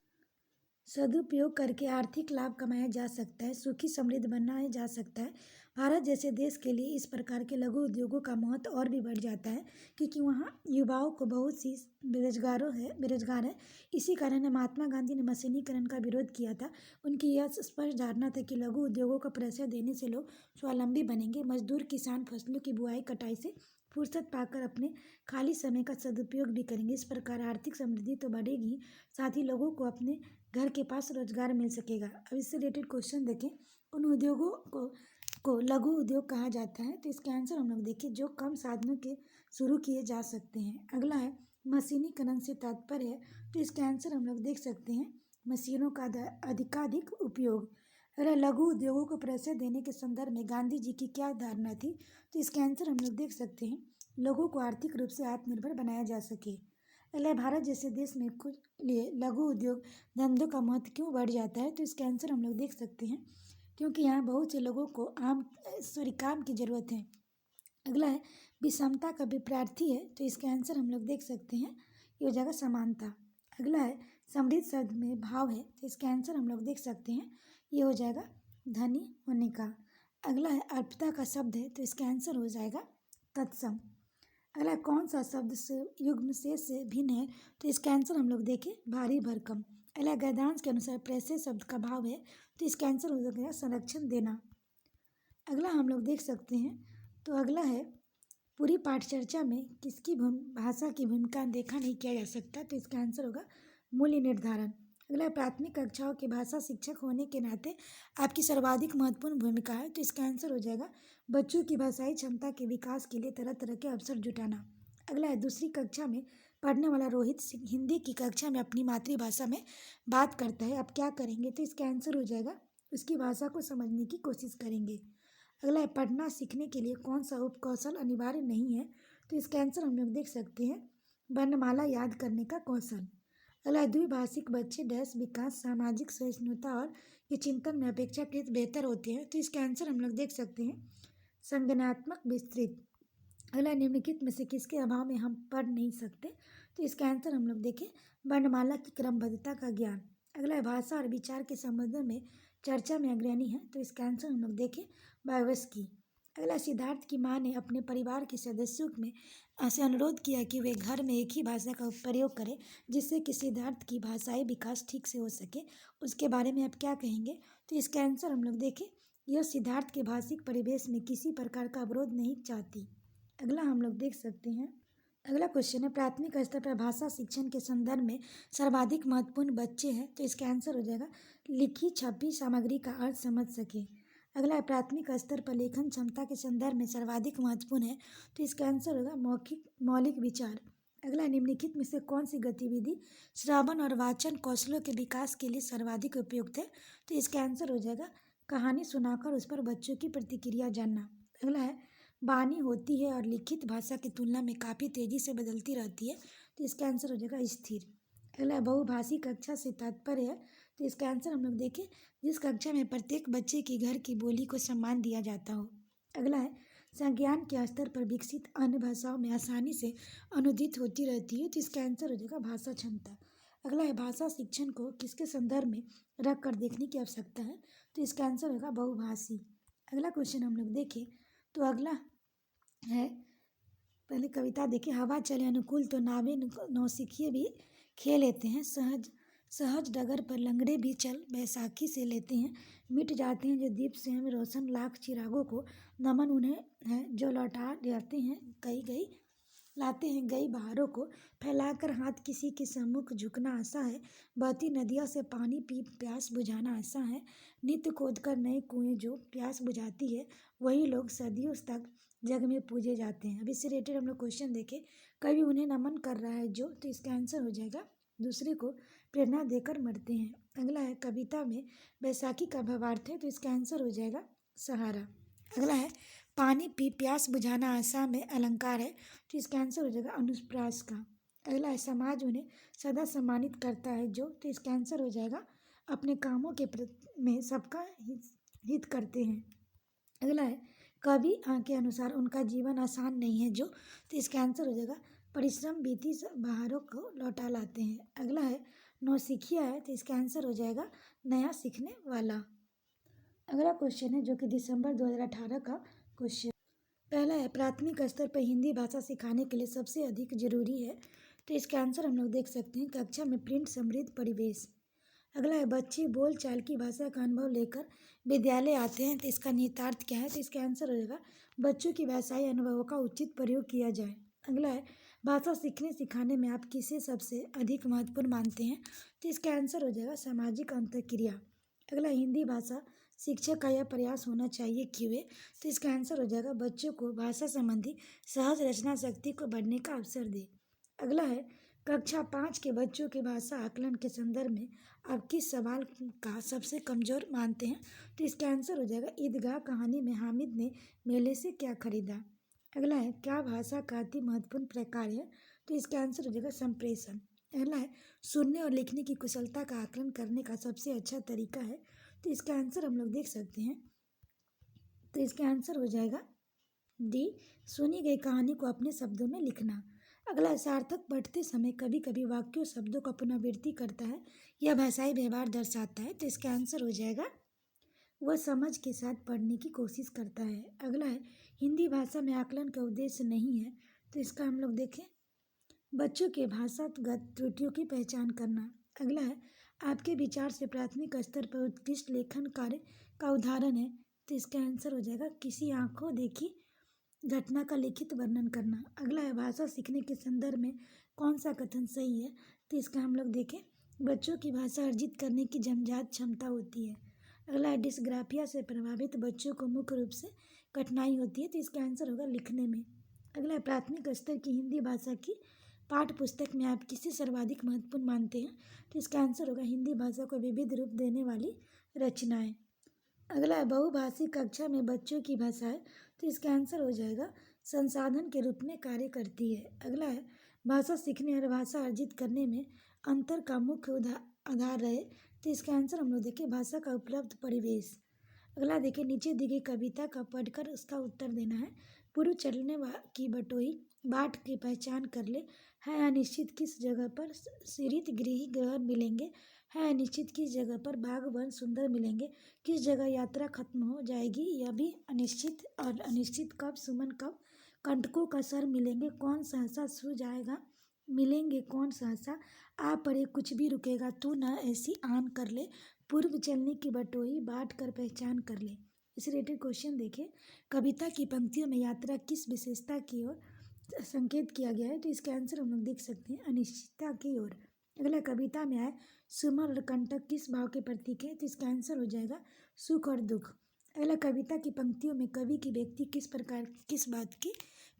सदुपयोग करके आर्थिक लाभ कमाया जा सकता है, सुखी समृद्ध बनाया जा सकता है। भारत जैसे देश के लिए इस प्रकार के लघु उद्योगों का महत्व और भी बढ़ जाता है, क्योंकि वहाँ युवाओं को बहुत सी बेरोजगार है। इसी कारण महात्मा गांधी ने मशीनीकरण का विरोध किया था। उनकी यह स्पष्ट धारणा था कि लघु उद्योगों को प्रोत्साहन देने से लोग स्वावलंबी बनेंगे। मजदूर किसान फसलों की बुआई कटाई से फुर्सत पाकर अपने खाली समय का सदुपयोग भी करेंगे। इस प्रकार आर्थिक समृद्धि तो बढ़ेगी, साथ ही लोगों को अपने घर के पास रोजगार मिल सकेगा। अब इससे रिलेटेड क्वेश्चन देखें, उन उद्योगों को लघु उद्योग कहा जाता है, तो इसके आंसर हम लोग देखें जो कम साधनों के शुरू किए जा सकते हैं। अगला है, मशीनीकरण से तात्पर्य है, तो इसके आंसर हम लोग देख सकते हैं मशीनों का अधिकाधिक उपयोग। अगर लघु उद्योगों को प्रोत्साहन देने के संदर्भ में गांधी जी की क्या धारणा थी, तो इसके आंसर हम लोग देख सकते हैं लोगों को आर्थिक रूप से आत्मनिर्भर बनाया जा सके। अगला, भारत जैसे देश में कुछ लिए लघु उद्योग धंधों का महत्व क्यों बढ़ जाता है, तो इसका आंसर हम लोग देख सकते हैं क्योंकि यहाँ बहुत से लोगों को काम की ज़रूरत है। अगला है, विषमता का विपरीत है, तो इसका आंसर हम लोग देख सकते हैं ये हो जाएगा समानता। अगला है, समृद्ध शब्द में भाव है, तो इसका आंसर हम लोग देख सकते हैं ये हो जाएगा धनी होने का। अगला है, अल्पता का शब्द है, तो इसका आंसर हो जाएगा तत्सम। अगला, कौन सा शब्द से युग्म से भिन्न है, तो इसका आंसर हम लोग देखें भारी भरकम। अगला, गद्यांश के अनुसार प्रेषय शब्द का भाव है, तो इसका आंसर हो जाएगा संरक्षण देना। अगला हम लोग देख सकते हैं, तो अगला है, पूरी पाठ चर्चा में किसकी भाषा की भूमिका देखा नहीं किया जा सकता, तो इसका आंसर होगा मूल्य निर्धारण। अगला, प्राथमिक कक्षाओं के भाषा शिक्षक होने के नाते आपकी सर्वाधिक महत्वपूर्ण भूमिका है, तो इसका आंसर हो जाएगा बच्चों की भाषाई क्षमता के विकास के लिए तरह तरह के अवसर जुटाना। अगला है, दूसरी कक्षा में पढ़ने वाला रोहित हिंदी की कक्षा में अपनी मातृभाषा में बात करता है, आप क्या करेंगे, तो इसका आंसर हो जाएगा उसकी भाषा को समझने की कोशिश करेंगे। अगला है, पढ़ना सीखने के लिए कौन सा उपकौशल अनिवार्य नहीं है, तो इसका आंसर हम लोग देख सकते हैं वर्णमाला याद करने का कौशल। अगला, द्विभाषिक बच्चे विकास, सामाजिक सहिष्णुता और ये चिंतन में अपेक्षाकृत बेहतर होते हैं, तो इसका आंसर हम लोग देख सकते हैं संज्ञानात्मक विस्तृत। अगला, निम्नलिखित में से किसके अभाव में हम पढ़ नहीं सकते, तो इसका आंसर हम लोग देखें वर्णमाला की क्रमबद्धता का ज्ञान। अगला, भाषा और विचार के संबंध में चर्चा में अग्रणी है, तो इसका आंसर हम लोग देखें वायवस्की। अगला, सिद्धार्थ की माँ ने अपने परिवार के सदस्यों में से अनुरोध किया कि वे घर में एक ही भाषा का प्रयोग करें जिससे कि सिद्धार्थ की भाषाई विकास ठीक से हो सके। उसके बारे में आप क्या कहेंगे? तो इसका आंसर हम लोग देखें, यह सिद्धार्थ के भाषिक परिवेश में किसी प्रकार का अवरोध नहीं चाहती। अगला हम लोग देख सकते हैं, अगला क्वेश्चन है, प्राथमिक स्तर पर भाषा शिक्षण के संदर्भ में सर्वाधिक महत्वपूर्ण बच्चे हैं। तो इसका आंसर हो जाएगा लिखी छपी सामग्री का अर्थ समझ सके। अगला है, प्राथमिक स्तर पर लेखन क्षमता के संदर्भ में सर्वाधिक महत्वपूर्ण है। तो इसका आंसर होगा मौलिक विचार। अगला, निम्नलिखित में से कौन सी गतिविधि श्रवण और वाचन कौशलों के विकास के लिए सर्वाधिक उपयुक्त है? तो इसका आंसर हो जाएगा कहानी सुनाकर उस पर बच्चों की प्रतिक्रिया जानना। अगला है, वाणी होती है और लिखित भाषा की तुलना में काफ़ी तेज़ी से बदलती रहती है। तो इसका आंसर हो जाएगा स्थिर। अगला, बहुभाषी कक्षा से तात्पर्य है। तो इसका आंसर हम लोग देखें, जिस कक्षा में प्रत्येक बच्चे की घर की बोली को सम्मान दिया जाता हो। अगला है, संज्ञान के स्तर पर विकसित अन्य भाषाओं में आसानी से अनुदित होती रहती है। तो इसका आंसर हो जाएगा भाषा क्षमता। अगला है, भाषा शिक्षण को किसके संदर्भ में रख कर देखने की आवश्यकता है? तो इसका आंसर होगा बहुभाषी। अगला क्वेश्चन हम लोग देखें, तो अगला है, पहले कविता देखिए, हवा चले अनुकूल तो नावे नौसिखिए भी खे लेते हैं, सहज सहज डगर पर लंगड़े भी चल बैसाखी से लेते हैं, मिट जाते हैं जो दीप से हमें रोशन लाख चिरागों को, नमन उन्हें है जो लौटा जाते हैं लाते हैं गई बहारों को, फैलाकर हाथ किसी के सम्मुख झुकना आशा है, बहती नदियों से पानी पी प्यास बुझाना आशा है, नित्य खोद कर नए कुएं जो प्यास बुझाती है, वही लोग सदियों तक जग में पूजे जाते हैं। अब इससे रिलेटेड हम लोग क्वेश्चन देखें, कवि उन्हें नमन कर रहा है जो, तो इसका आंसर हो जाएगा दूसरे को प्रेरणा देकर मरते हैं। अगला है, कविता में बैसाखी का भावार्थ है। तो इसका आंसर हो जाएगा सहारा। अगला है, पानी पी प्यास बुझाना आशा में अलंकार है। तो इसका आंसर हो जाएगा अनुप्रास का। अगला है, समाज उन्हें सदा सम्मानित करता है जो, तो इसका आंसर हो जाएगा अपने कामों के में सबका हित करते हैं। अगला है, कवि के अनुसार उनका जीवन आसान नहीं है जो, तो इसका आंसर हो जाएगा परिश्रम बीती बहारों को लौटा लाते हैं। अगला है, नौसिखिया है। तो इसका आंसर हो जाएगा नया सीखने वाला। अगला क्वेश्चन है जो कि दिसंबर 2018 का क्वेश्चन, पहला है, प्राथमिक स्तर पर हिंदी भाषा सिखाने के लिए सबसे अधिक जरूरी है। तो इसका आंसर हम लोग देख सकते हैं, कक्षा में प्रिंट समृद्ध परिवेश। अगला है, बच्चे बोल चाल की भाषा का अनुभव लेकर विद्यालय आते हैं। तो इसका निहितार्थ क्या है? तो इसका आंसर हो जाएगा बच्चों की भाषाई अनुभवों का उचित प्रयोग किया जाए। अगला है, भाषा सीखने सिखाने में आप किसे सबसे अधिक महत्वपूर्ण मानते हैं? तो इसका आंसर हो जाएगा सामाजिक अंतःक्रिया। अगला, हिंदी भाषा शिक्षक का यह प्रयास होना चाहिए कि वे, तो इसका आंसर हो जाएगा बच्चों को भाषा संबंधी सहज रचना शक्ति को बढ़ने का अवसर दे। अगला है, कक्षा 5 के बच्चों के भाषा आकलन के संदर्भ में आप किस सवाल का सबसे कमजोर मानते हैं? तो इसका आंसर हो जाएगा ईदगाह कहानी में हामिद ने मेले से क्या खरीदा। अगला है, क्या भाषा का अति महत्वपूर्ण प्रकार है? तो इसका आंसर हो जाएगा संप्रेषण। अगला है, सुनने और लिखने की कुशलता का आकलन करने का सबसे अच्छा तरीका है। तो इसका आंसर हम लोग देख सकते हैं, तो इसका आंसर हो जाएगा डी, सुनी गई कहानी को अपने शब्दों में लिखना। अगला, सार्थक पढ़ते समय कभी कभी वाक्यों शब्दों का पुनरावृत्ति करता है, यह भाषाई व्यवहार दर्शाता है। तो इसका आंसर हो जाएगा वह समझ के साथ पढ़ने की कोशिश करता है। अगला है, हिंदी भाषा में आकलन का उद्देश्य नहीं है। तो इसका हम लोग देखें, बच्चों के भाषागत त्रुटियों की पहचान करना। अगला है, आपके विचार से प्राथमिक स्तर पर उत्कृष्ट लेखन कार्य का उदाहरण है। तो इसका आंसर हो जाएगा किसी आंखों देखी घटना का लिखित वर्णन करना। अगला है, भाषा सीखने के संदर्भ में कौन सा कथन सही है? तो इसका हम लोग देखें, बच्चों की भाषा अर्जित करने की जन्मजात क्षमता होती है। अगला है, डिस्ग्राफिया से प्रभावित बच्चों को मुख्य रूप से कठिनाई होती है। तो इसका आंसर होगा लिखने में। अगला है, प्राथमिक स्तर की हिंदी भाषा की पाठ्य पुस्तक में आप किसे सर्वाधिक महत्वपूर्ण मानते हैं? तो इसका आंसर होगा हिंदी भाषा को विविध रूप देने वाली रचनाएं। अगला है, बहुभाषी कक्षा में बच्चों की भाषाएं। तो इसका आंसर हो जाएगा संसाधन के रूप में कार्य करती है। अगला है, भाषा सीखने और भाषा अर्जित करने में अंतर का मुख्य आधार रहे। तो इसका आंसर हम लोग देखें भाषा का उपलब्ध परिवेश। अगला देखिए, नीचे दी गई कविता का पढ़कर उसका उत्तर देना है। पूर्व चलने की बटोई बाट की पहचान कर ले। है अनिश्चित किस जगह पर शीत गृह ग्रह मिलेंगे। है अनिश्चित किस जगह पर बाग वन सुंदर मिलेंगे। किस जगह यात्रा खत्म हो जाएगी, यह भी अनिश्चित। और अनिश्चित कब सुमन कब कंटकों का सर मिलेंगे। कौन सहसा सो जाएगा, मिलेंगे कौन सहसा। आ पड़े कुछ भी रुकेगा, तू न ऐसी आन कर ले। पूर्व चलने की बटोही बाट कर पहचान कर ले। इस रिलेटेड क्वेश्चन देखिए। कविता की पंक्तियों में यात्रा किस विशेषता की ओर संकेत किया गया है, तो इसका आंसर हम लोग देख सकते हैं अनिश्चितता की ओर। अगला कविता में आए सुमन और कंटक किस भाव के प्रतीक है, तो इसका आंसर हो जाएगा सुख और दुख। अगला कविता की पंक्तियों में कवि की व्यक्ति किस प्रकार किस बात की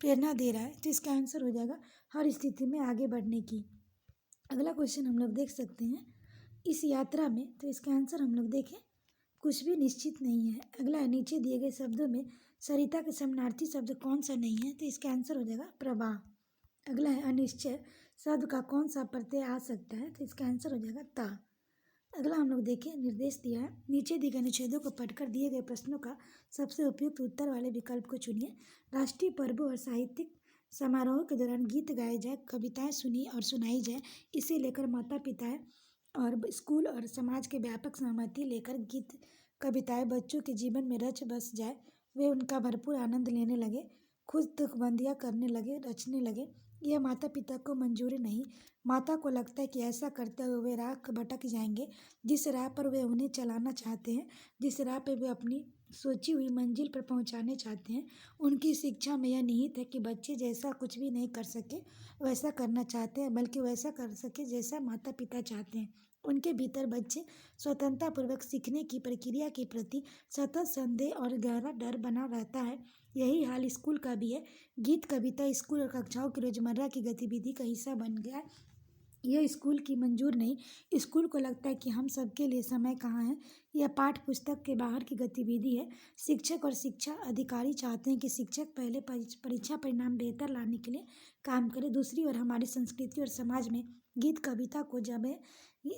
प्रेरणा दे रहा है, तो इसका आंसर हो जाएगा हर स्थिति में आगे बढ़ने की। अगला क्वेश्चन हम लोग देख सकते हैं इस यात्रा में, तो इसका आंसर हम लोग देखें कुछ भी निश्चित नहीं है। अगला है नीचे दिए गए शब्दों में सरिता के समानार्थी शब्द कौन सा नहीं है, तो इसका आंसर हो जाएगा प्रवाह। अगला है अनिश्चय शब्द का कौन सा प्रत्यय आ सकता है, तो इसका आंसर हो जाएगा ता। अगला हम लोग देखें निर्देश दिया है नीचे दिए गए अनुच्छेदों को पढ़कर दिए गए प्रश्नों का सबसे उपयुक्त उत्तर वाले विकल्प को चुनिए। राष्ट्रीय पर्वों और साहित्यिक समारोह के दौरान गीत गाए जाए, कविताएं सुनी और सुनाई जाए, इसे लेकर माता पिता और स्कूल और समाज के व्यापक सहमति लेकर गीत कविताएं बच्चों के जीवन में रच बस जाए, वे उनका भरपूर आनंद लेने लगे, खुद तुकबंदियाँ करने लगे, रचने लगे। यह माता पिता को मंजूर नहीं। माता को लगता है कि ऐसा करते हुए वे राह भटक जाएंगे जिस राह पर वे उन्हें चलाना चाहते हैं, जिस राह पर वे अपनी सोची हुई मंजिल पर पहुंचाने चाहते हैं। उनकी शिक्षा में यह निहित है कि बच्चे जैसा कुछ भी नहीं कर सके वैसा करना चाहते हैं, बल्कि वैसा कर सके जैसा माता पिता चाहते हैं। उनके भीतर बच्चे स्वतंत्रतापूर्वक सीखने की प्रक्रिया के प्रति सतत संदेह और गहरा डर बना रहता है। यही हाल स्कूल का भी है। गीत कविता स्कूल और कक्षाओं की रोजमर्रा की गतिविधि का हिस्सा बन गया है। यह स्कूल की मंजूर नहीं। स्कूल को लगता है कि हम सबके लिए समय कहाँ है। यह पाठ्य पुस्तक के बाहर की गतिविधि है। शिक्षक और शिक्षा अधिकारी चाहते हैं कि शिक्षक पहले परीक्षा परिणाम बेहतर लाने के लिए काम करे। दूसरी ओर हमारी संस्कृति और समाज में गीत कविता को जब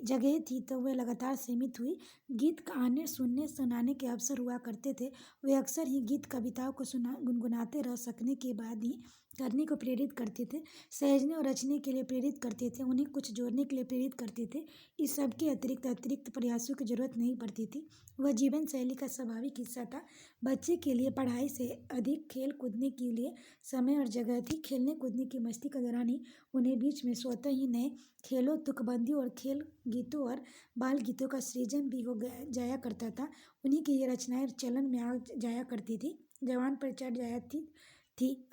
जगह थी तो वह लगातार सीमित हुई। गीत आने सुनने सुनाने के अवसर हुआ करते थे। वे अक्सर ही गीत कविताओं को गुनगुनाते रह सकने के बाद ही करने को प्रेरित करते थे, सहेजने और रचने के लिए प्रेरित करते थे, उन्हें कुछ जोड़ने के लिए प्रेरित करते थे। इस सब के अतिरिक्त प्रयासों की जरूरत नहीं पड़ती थी। वह जीवन शैली का स्वाभाविक हिस्सा था। बच्चे के लिए पढ़ाई से अधिक खेल कूदने के लिए समय और जगह थी। खेलने कूदने की मस्ती के दौरान ही उन्हें बीच में स्वतः ही नए खेलों, तुकबंदियों और खेल गीतों और बाल गीतों का सृजन भी हो जाया करता था। उन्हीं की ये रचनाएं चलन में आ जाया करती थी, जवान पर चढ़ जाया थी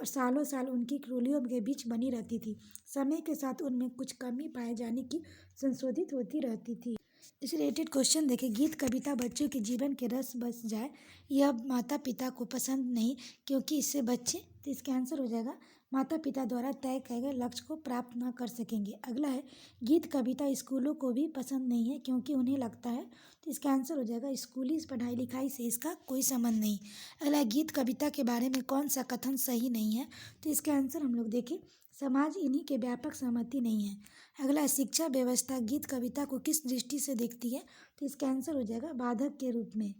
और सालों साल उनकी क्रोलियों के बीच बनी रहती थी। समय के साथ उनमें कुछ कमी पाए जाने की संशोधित होती रहती थी। इस रिलेटेड क्वेश्चन देखिए। गीत कविता बच्चों के जीवन के रस बस जाए, यह माता पिता को पसंद नहीं क्योंकि इससे बच्चे, तो इसका आंसर हो जाएगा माता पिता द्वारा तय किए गए लक्ष्य को प्राप्त न कर सकेंगे। अगला है गीत कविता स्कूलों को भी पसंद नहीं है क्योंकि उन्हें लगता है, तो इसका आंसर हो जाएगा स्कूली पढ़ाई लिखाई से इसका कोई संबंध नहीं। अगला गीत कविता के बारे में कौन सा कथन सही नहीं है, तो इसका आंसर हम लोग देखें समाज इन्हीं के व्यापक सहमति नहीं है। अगला शिक्षा व्यवस्था गीत कविता को किस दृष्टि से देखती है, तो इसका आंसर हो जाएगा बाधक के रूप में।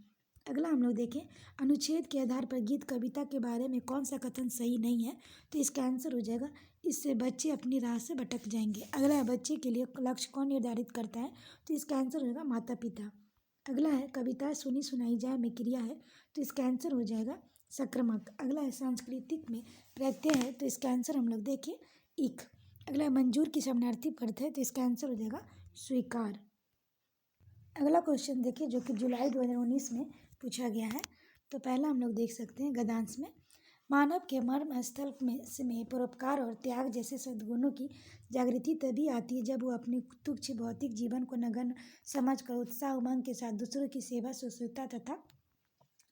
अगला हम लोग देखें अनुच्छेद के आधार पर गीत कविता के बारे में कौन सा कथन सही नहीं है, तो इसका आंसर हो जाएगा इससे बच्चे अपनी राह से भटक जाएंगे। अगला है बच्चे के लिए लक्ष्य कौन निर्धारित करता है, तो इसका आंसर होगा माता पिता। अगला है कविताएं सुनी सुनाई जाए में क्रिया है, तो इसका आंसर हो जाएगा संक्रमक। अगला है सांस्कृतिक में प्रत्यय है, तो इसका आंसर हम लोग देखें इक। अगला है मंजूर की समानार्थी अर्थ है, तो इसका आंसर हो जाएगा स्वीकार। अगला क्वेश्चन देखिए जो कि जुलाई 2019 में पूछा गया है। तो पहला हम लोग देख सकते हैं गद्यांश में मानव के मर्म स्थल में परोपकार और त्याग जैसे सद्गुणों की जागृति तभी आती है जब वो अपने तुच्छ भौतिक जीवन को नगण्य समझकर उत्साह उमंग के साथ दूसरों की सेवा शुश्रूषा तथा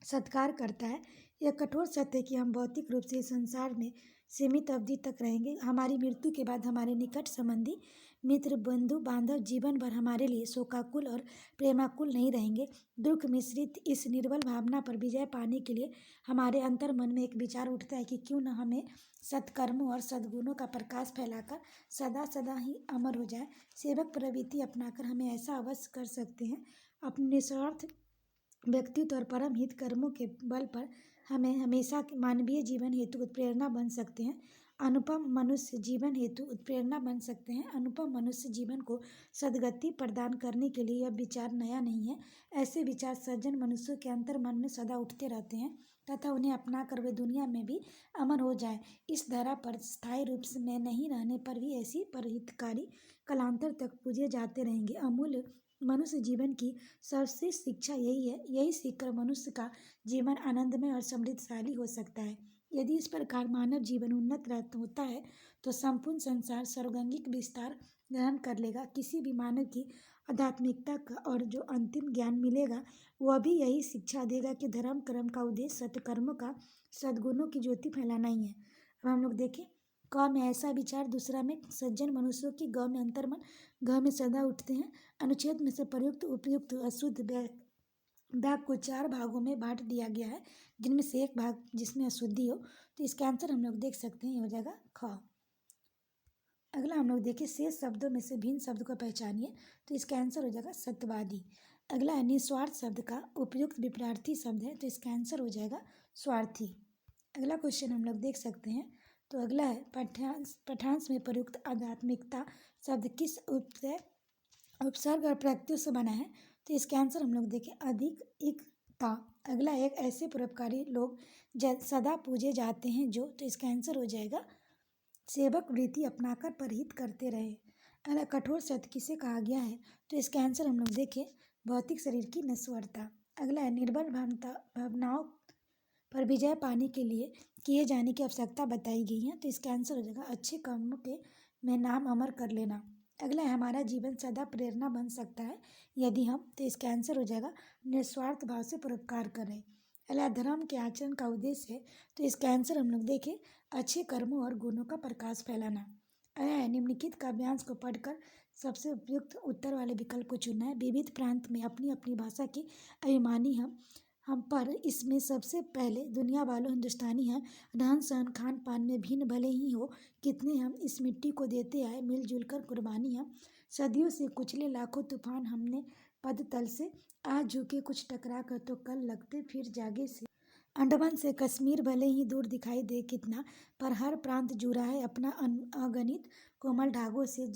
सत्कार करता है। यह कठोर सत्य है कि हम भौतिक रूप से इस संसार में सीमित अवधि तक रहेंगे। हमारी मृत्यु के बाद हमारे निकट संबंधी मित्र बंधु बांधव जीवन भर हमारे लिए शोकाकुल और प्रेमाकुल नहीं रहेंगे। दुख मिश्रित इस निर्बल भावना पर विजय पाने के लिए हमारे अंतर मन में एक विचार उठता है कि क्यों न हमें सत्कर्मों और सद्गुणों का प्रकाश फैलाकर सदा सदा ही अमर हो जाए। सेवक प्रवृत्ति अपनाकर हमें ऐसा अवश्य कर सकते हैं। अपने निस्वार्थ व्यक्तित्व और परम हित कर्मों के बल पर हमें हमेशा मानवीय जीवन हेतु उत्प्रेरणा बन सकते हैं। अनुपम मनुष्य जीवन हेतु उत्प्रेरणा बन सकते हैं। अनुपम मनुष्य जीवन को सद्गति प्रदान करने के लिए यह विचार नया नहीं है। ऐसे विचार सज्जन मनुष्यों के अंतर मन में सदा उठते रहते हैं तथा उन्हें अपना कर वे दुनिया में भी अमर हो जाए। इस धरा पर स्थायी रूप से में नहीं रहने पर भी ऐसी परहितकारी कालांतर तक पूजे जाते रहेंगे। अमूल्य मनुष्य जीवन की सर्वश्रेष्ठ शिक्षा यही है। यही सीखकर मनुष्य का जीवन आनंदमय और समृद्धशाली हो सकता है। यदि इस प्रकार मानव जीवन उन्नत होता है तो संपूर्ण संसार सर्वांगीण विस्तार ग्रहण कर लेगा। किसी भी मानव की आध्यात्मिकता का और जो अंतिम ज्ञान मिलेगा वह भी यही शिक्षा देगा कि धर्म कर्म का उद्देश्य सत्कर्मों का सद्गुणों की ज्योति फैलाना ही है। अब हम लोग देखें क में ऐसा विचार, दूसरा में सज्जन मनुष्यों की, ग में अंतर्मन, घ में सदा उठते हैं। अनुच्छेद में से प्रयुक्त उपयुक्त अशुद्ध वाक्य को 4 भागों में बांट दिया गया है, जिनमें से एक भाग जिसमें अशुद्धि हो। तो इसका आंसर हम लोग देख सकते हैं, ये हो जाएगा ख। अगला हम लोग देखें शेष शब्दों में से भिन्न शब्द को पहचानिए। तो इसका आंसर हो जाएगा सत्यवादी। अगला है निस्वार्थ शब्द का उपयुक्त विपरीतार्थी शब्द है, तो इसका आंसर हो जाएगा स्वार्थी। अगला क्वेश्चन हम लोग देख सकते हैं। तो अगला है पठांश में प्रयुक्त आध्यात्मिकता शब्द किस उपसर्ग और प्रत्यय से बना है। तो इसके आंसर हम लोग देखें अधिक इकता। अगला एक ऐसे परोपकारी लोग सदा पूजे जाते हैं जो, तो इसका आंसर हो जाएगा सेवक वृत्ति अपनाकर परहित करते रहे। अगला कठोर सत्य किसे कहा गया है। तो इसका आंसर हम लोग देखें भौतिक शरीर की नश्वरता। अगला है निर्बल भावनाओं पर विजय पाने के लिए किए जाने की आवश्यकता बताई गई है। तो इसका आंसर हो जाएगा अच्छे कर्मों के में नाम अमर कर लेना। अगला है हमारा जीवन सदा प्रेरणा बन सकता है यदि हम, तो इसका आंसर हो जाएगा निस्वार्थ भाव से परोपकार करें। अगला धर्म के आचरण का उद्देश्य है। तो इसका आंसर हम लोग देखें अच्छे कर्मों और गुणों का प्रकाश फैलाना। अगला है निम्नलिखित काव्यांश को पढ़कर सबसे उपयुक्त उत्तर वाले विकल्प को चुनना है। विविध प्रांत में अपनी अपनी भाषा की अभिमानी हम पर इसमें सबसे पहले दुनिया वालों हिंदुस्तानी हैं। रहन सहन खान पान में भिन्न भले ही हो, कितने हम इस मिट्टी को देते आए मिलजुल कर कुर्बानी हम। सदियों से कुचले लाखों तूफान हमने पद तल से, आज झुके कुछ टकरा कर तो कल लगते फिर जागे से। अंडमान से कश्मीर भले ही दूर दिखाई दे कितना, पर हर प्रांत जुड़ा है अपना अगणित कोमल धागों से।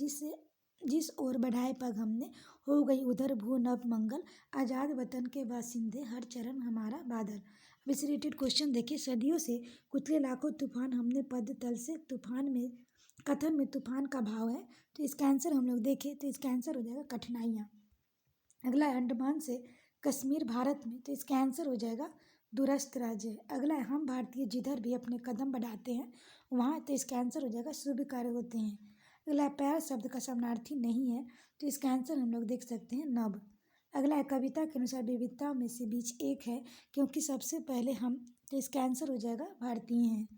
जिस ओर बढ़ाए पग हमने, हो गई उधर भू नभ मंगल। आज़ाद वतन के बासिंदे, हर चरण हमारा बादल। अब इस रिलेटेड क्वेश्चन देखिए। सदियों से कुचले लाखों तूफान हमने पद तल से, तूफान में कथन में तूफान का भाव है। तो इसका आंसर हम लोग देखें तो इसका आंसर हो जाएगा कठिनाइयाँ। अगला है अंडमान से कश्मीर भारत में, तो इसका आंसर हो जाएगा दूरस्थ राज्य। अगला है हम भारतीय जिधर भी अपने कदम बढ़ाते हैं वहाँ, तो इसका आंसर हो जाएगा शुभ कार्य होते हैं। अगला है पैर शब्द का समानार्थी नहीं है, तो इसका आंसर हम लोग देख सकते हैं नभ। अगला है कविता के अनुसार विविधताओं में से बीच एक है क्योंकि सबसे पहले हम, तो इसका आंसर हो जाएगा भारतीय हैं।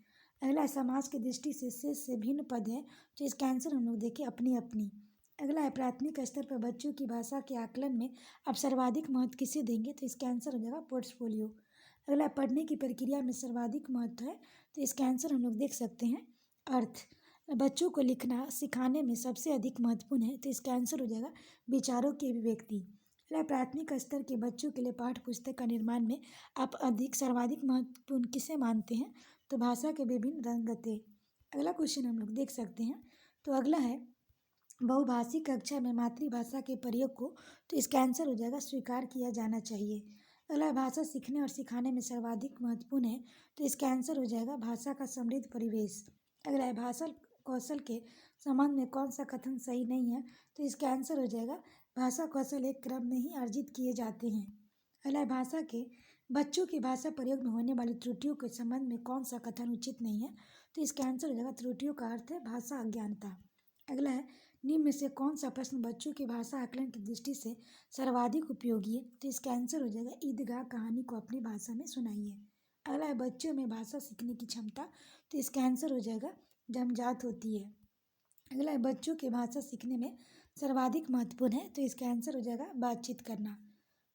अगला है समाज की दृष्टि से शेष से भिन्न पद है, तो इसका आंसर हम लोग देखें अपनी अपनी। अगला है प्राथमिक स्तर पर बच्चों की भाषा के आकलन में आप सर्वाधिक महत्व किसे देंगे। तो इसका आंसर हो जाएगा पोर्टफोलियो। अगला पढ़ने की प्रक्रिया में सर्वाधिक महत्व है, तो इसका आंसर हम लोग देख सकते हैं अर्थ। बच्चों को लिखना सिखाने में सबसे अधिक महत्वपूर्ण है, तो इसका आंसर हो जाएगा विचारों की अभिव्यक्ति। अगला प्राथमिक स्तर के बच्चों के लिए पाठ्य पुस्तक का निर्माण में आप सर्वाधिक महत्वपूर्ण किसे मानते हैं। तो भाषा के विभिन्न रंगते। अगला क्वेश्चन हम लोग देख सकते हैं। तो अगला है बहुभाषी कक्षा में मातृभाषा के प्रयोग को, तो इसका आंसर हो जाएगा स्वीकार किया जाना चाहिए। अगला भाषा सीखने और सिखाने में सर्वाधिक महत्वपूर्ण है, तो इसका आंसर हो जाएगा भाषा का समृद्ध परिवेश। अगला है भाषा कौशल के संबंध में कौन सा कथन सही नहीं है। तो इसका आंसर हो जाएगा भाषा कौशल एक क्रम में ही अर्जित किए जाते हैं। अगला है भाषा के बच्चों की भाषा प्रयोग में होने वाली त्रुटियों के संबंध में कौन सा कथन उचित नहीं है। तो इसका आंसर हो जाएगा त्रुटियों का अर्थ है भाषा अज्ञानता। अगला है निम्न में से कौन सा प्रश्न बच्चों की भाषा आकलन की दृष्टि से सर्वाधिक उपयोगी है। तो इसका आंसर हो जाएगा ईदगाह कहानी को अपनी भाषा में सुनाइए। अगला है बच्चों में भाषा सीखने की क्षमता, तो इसका आंसर हो जाएगा जन्मजात होती है। अगला है बच्चों की भाषा सीखने में सर्वाधिक महत्वपूर्ण है, तो इसका आंसर हो जाएगा बातचीत करना।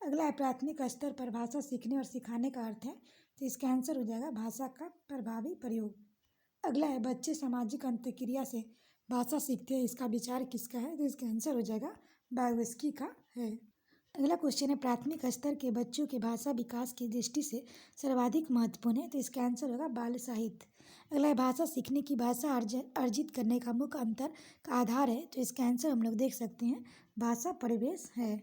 अगला है प्राथमिक स्तर पर भाषा सीखने और सिखाने का अर्थ है, तो इसका आंसर हो जाएगा भाषा का प्रभावी प्रयोग। अगला है बच्चे सामाजिक अंतःक्रिया से भाषा सीखते हैं, इसका विचार किसका है। तो इसका आंसर हो जाएगा वाइगोत्स्की का है। अगला क्वेश्चन है प्राथमिक स्तर के बच्चों के भाषा विकास की दृष्टि से सर्वाधिक महत्वपूर्ण है, तो इसका आंसर होगा बाल साहित्य। अगला है भाषा सीखने की भाषा अर्जित करने का मुख्य अंतर का आधार है, तो इसका आंसर हम लोग देख सकते हैं भाषा परिवेश है।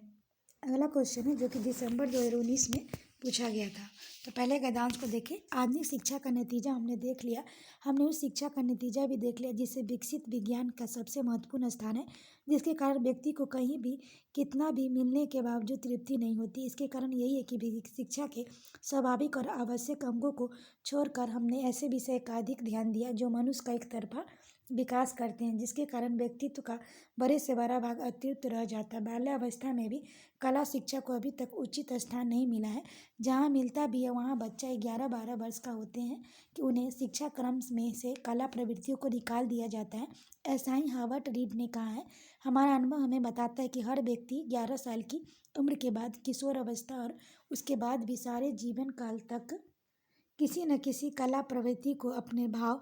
अगला क्वेश्चन है जो कि दिसंबर 2019 में पूछा गया था। तो पहले गद्यांश को देखें। आधुनिक शिक्षा का नतीजा हमने देख लिया, हमने उस शिक्षा का नतीजा भी देख लिया जिससे विकसित विज्ञान का सबसे महत्वपूर्ण स्थान है, जिसके कारण व्यक्ति को कहीं भी कितना भी मिलने के बावजूद तृप्ति नहीं होती। इसके कारण यही है कि शिक्षा के स्वाभाविक और आवश्यक अंगों को छोड़कर हमने ऐसे विषय का अधिक ध्यान दिया जो मनुष्य का एक तरफा विकास करते हैं, जिसके कारण व्यक्तित्व का बड़े से बड़ा भाग अतृप्त रह जाता है। बाल्यावस्था में भी कला शिक्षा को अभी तक उचित स्थान नहीं मिला है। जहाँ मिलता भी है वहाँ बच्चा 11-12 वर्ष का होते हैं कि उन्हें शिक्षा क्रम में से कला प्रवृत्तियों को निकाल दिया जाता है। ऐसा ही हार्वर्ड रीड ने कहा है, हमारा अनुभव हमें बताता है कि हर व्यक्ति 11 साल की उम्र के बाद किशोर अवस्था और उसके बाद भी सारे जीवन काल तक किसी न किसी कला प्रवृत्ति को अपने भाव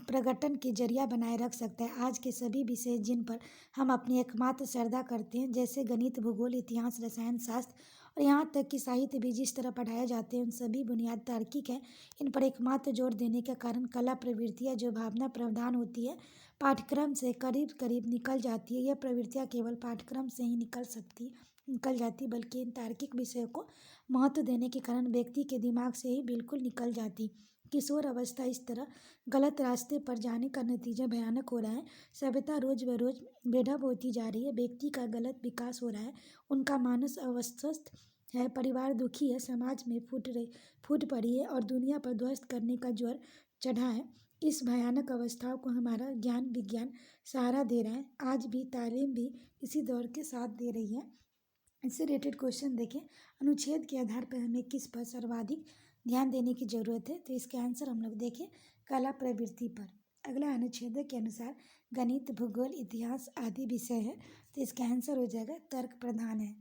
प्रकटन के जरिया बनाए रख सकता है। आज के सभी विषय जिन पर हम अपनी एकमात्र श्रद्धा करते हैं, जैसे गणित, भूगोल, इतिहास, रसायन शास्त्र और यहाँ तक कि साहित्य भी जिस तरह पढ़ाए जाते हैं, उन सभी बुनियाद तार्किक है। इन पर एकमात्र जोर देने के कारण कला प्रवृत्तियाँ जो भावना प्रधान होती है, पाठ्यक्रम से करीब करीब निकल जाती है। यह प्रवृत्तियाँ केवल पाठ्यक्रम से ही निकल जाती बल्कि इन तार्किक विषयों को महत्व देने के कारण व्यक्ति के दिमाग से ही बिल्कुल निकल जाती। किशोर अवस्था इस तरह गलत रास्ते पर जाने का नतीजा भयानक हो रहा है। सभ्यता रोज ब रोज बेढब होती जा रही है, व्यक्ति का गलत विकास हो रहा है, उनका मानस अस्वस्थ है, परिवार दुखी है, समाज में फूट पड़ी है और दुनिया पर ध्वस्त करने का ज्वर चढ़ा है। इस भयानक अवस्थाओं को हमारा ज्ञान विज्ञान सहारा दे रहा है। आज भी तालीम भी इसी दौर के साथ दे रही है। इससे रिलेटेड क्वेश्चन देखें, अनुच्छेद के आधार पर हमें किस पर सर्वाधिक ध्यान देने की जरूरत है, तो इसके आंसर हम लोग देखें कला प्रवृत्ति पर। अगला अनुच्छेद के अनुसार गणित, भूगोल, इतिहास आदि विषय है, तो इसका आंसर हो जाएगा तर्क प्रधान है।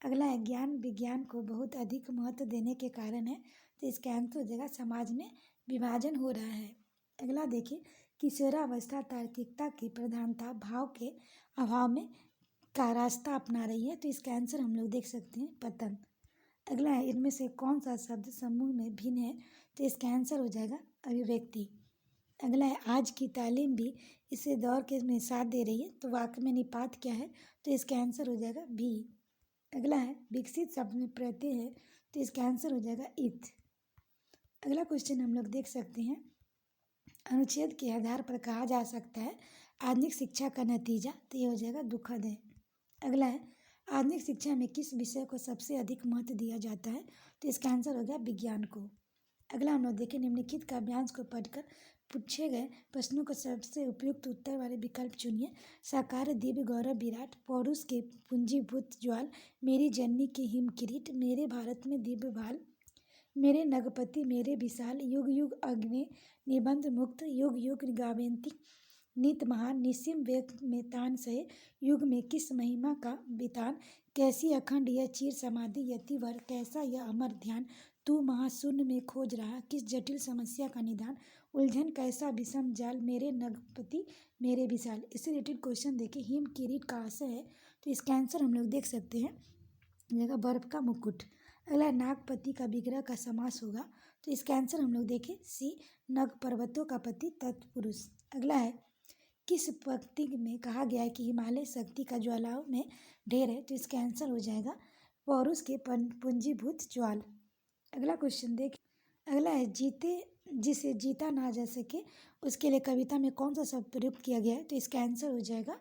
अगला है ज्ञान विज्ञान को बहुत अधिक महत्व देने के कारण है, तो इसका आंसर हो जाएगा समाज में विभाजन हो रहा है। अगला देखिए, किशोरावस्था तार्किकता की प्रधानता भाव के अभाव में का रास्ता अपना रही है, तो इसका आंसर हम लोग देख सकते हैं पतन। अगला है इनमें से कौन सा शब्द समूह में भिन्न है, तो इसका आंसर हो जाएगा अभिव्यक्ति। अगला है आज की तालीम भी इसे दौर के में साथ दे रही है, तो वाक्य में निपात क्या है, तो इसका आंसर हो जाएगा भी। अगला है विकसित शब्द में प्रत्यय है, तो इसका आंसर हो जाएगा इत। अगला क्वेश्चन हम लोग देख सकते हैं, अनुच्छेद के आधार पर कहा जा सकता है आधुनिक शिक्षा का नतीजा, तो ये हो जाएगा दुखद है। अगला है आधुनिक शिक्षा में किस विषय को सबसे अधिक महत्व दिया जाता है, तो इसका आंसर हो गया विज्ञान को। अगला हम लोग देखें, निम्नलिखित काव्यांश को पढ़कर पूछे गए प्रश्नों का सबसे उपयुक्त उत्तर वाले विकल्प चुनिए। साकार दिव्य गौरव विराट, पौरुष के पूंजीभूत ज्वाल, मेरी जननी के हिम किरीट, मेरे भारत में दिव्य भाल, मेरे नगपति मेरे विशाल, युग युग अग्नि निबंध मुक्त, युग युग गावेंती नित महान, निस्सीम वेग में तान सहे, युग में किस महिमा का वितान, कैसी अखंड यह चीर समाधि यतिवर, कैसा यह अमर ध्यान, तू महाशून्य में खोज रहा किस जटिल समस्या का निदान, उलझन कैसा विषम जाल, मेरे नगपति मेरे विशाल। इससे रिलेटेड क्वेश्चन देखिए, हिम किरीट का आशय है, तो इसका आंसर हम लोग देख सकते हैं जगह बर्फ का मुकुट। अगला नागपति का विग्रह का समास होगा, तो इसका आंसर हम लोग देखें सी, नग पर्वतों का पति तत्पुरुष। अगला है किस पंक्ति में कहा गया है कि हिमालय शक्ति का ज्वालाओं में ढेर है, तो इसका आंसर हो जाएगा पौरुष के पूंजीभूत ज्वाल। अगला क्वेश्चन देख, अगला है जीते जिसे जीता ना जा सके उसके लिए कविता में कौन सा शब्द प्रयुक्त किया गया है, तो इसका आंसर हो जाएगा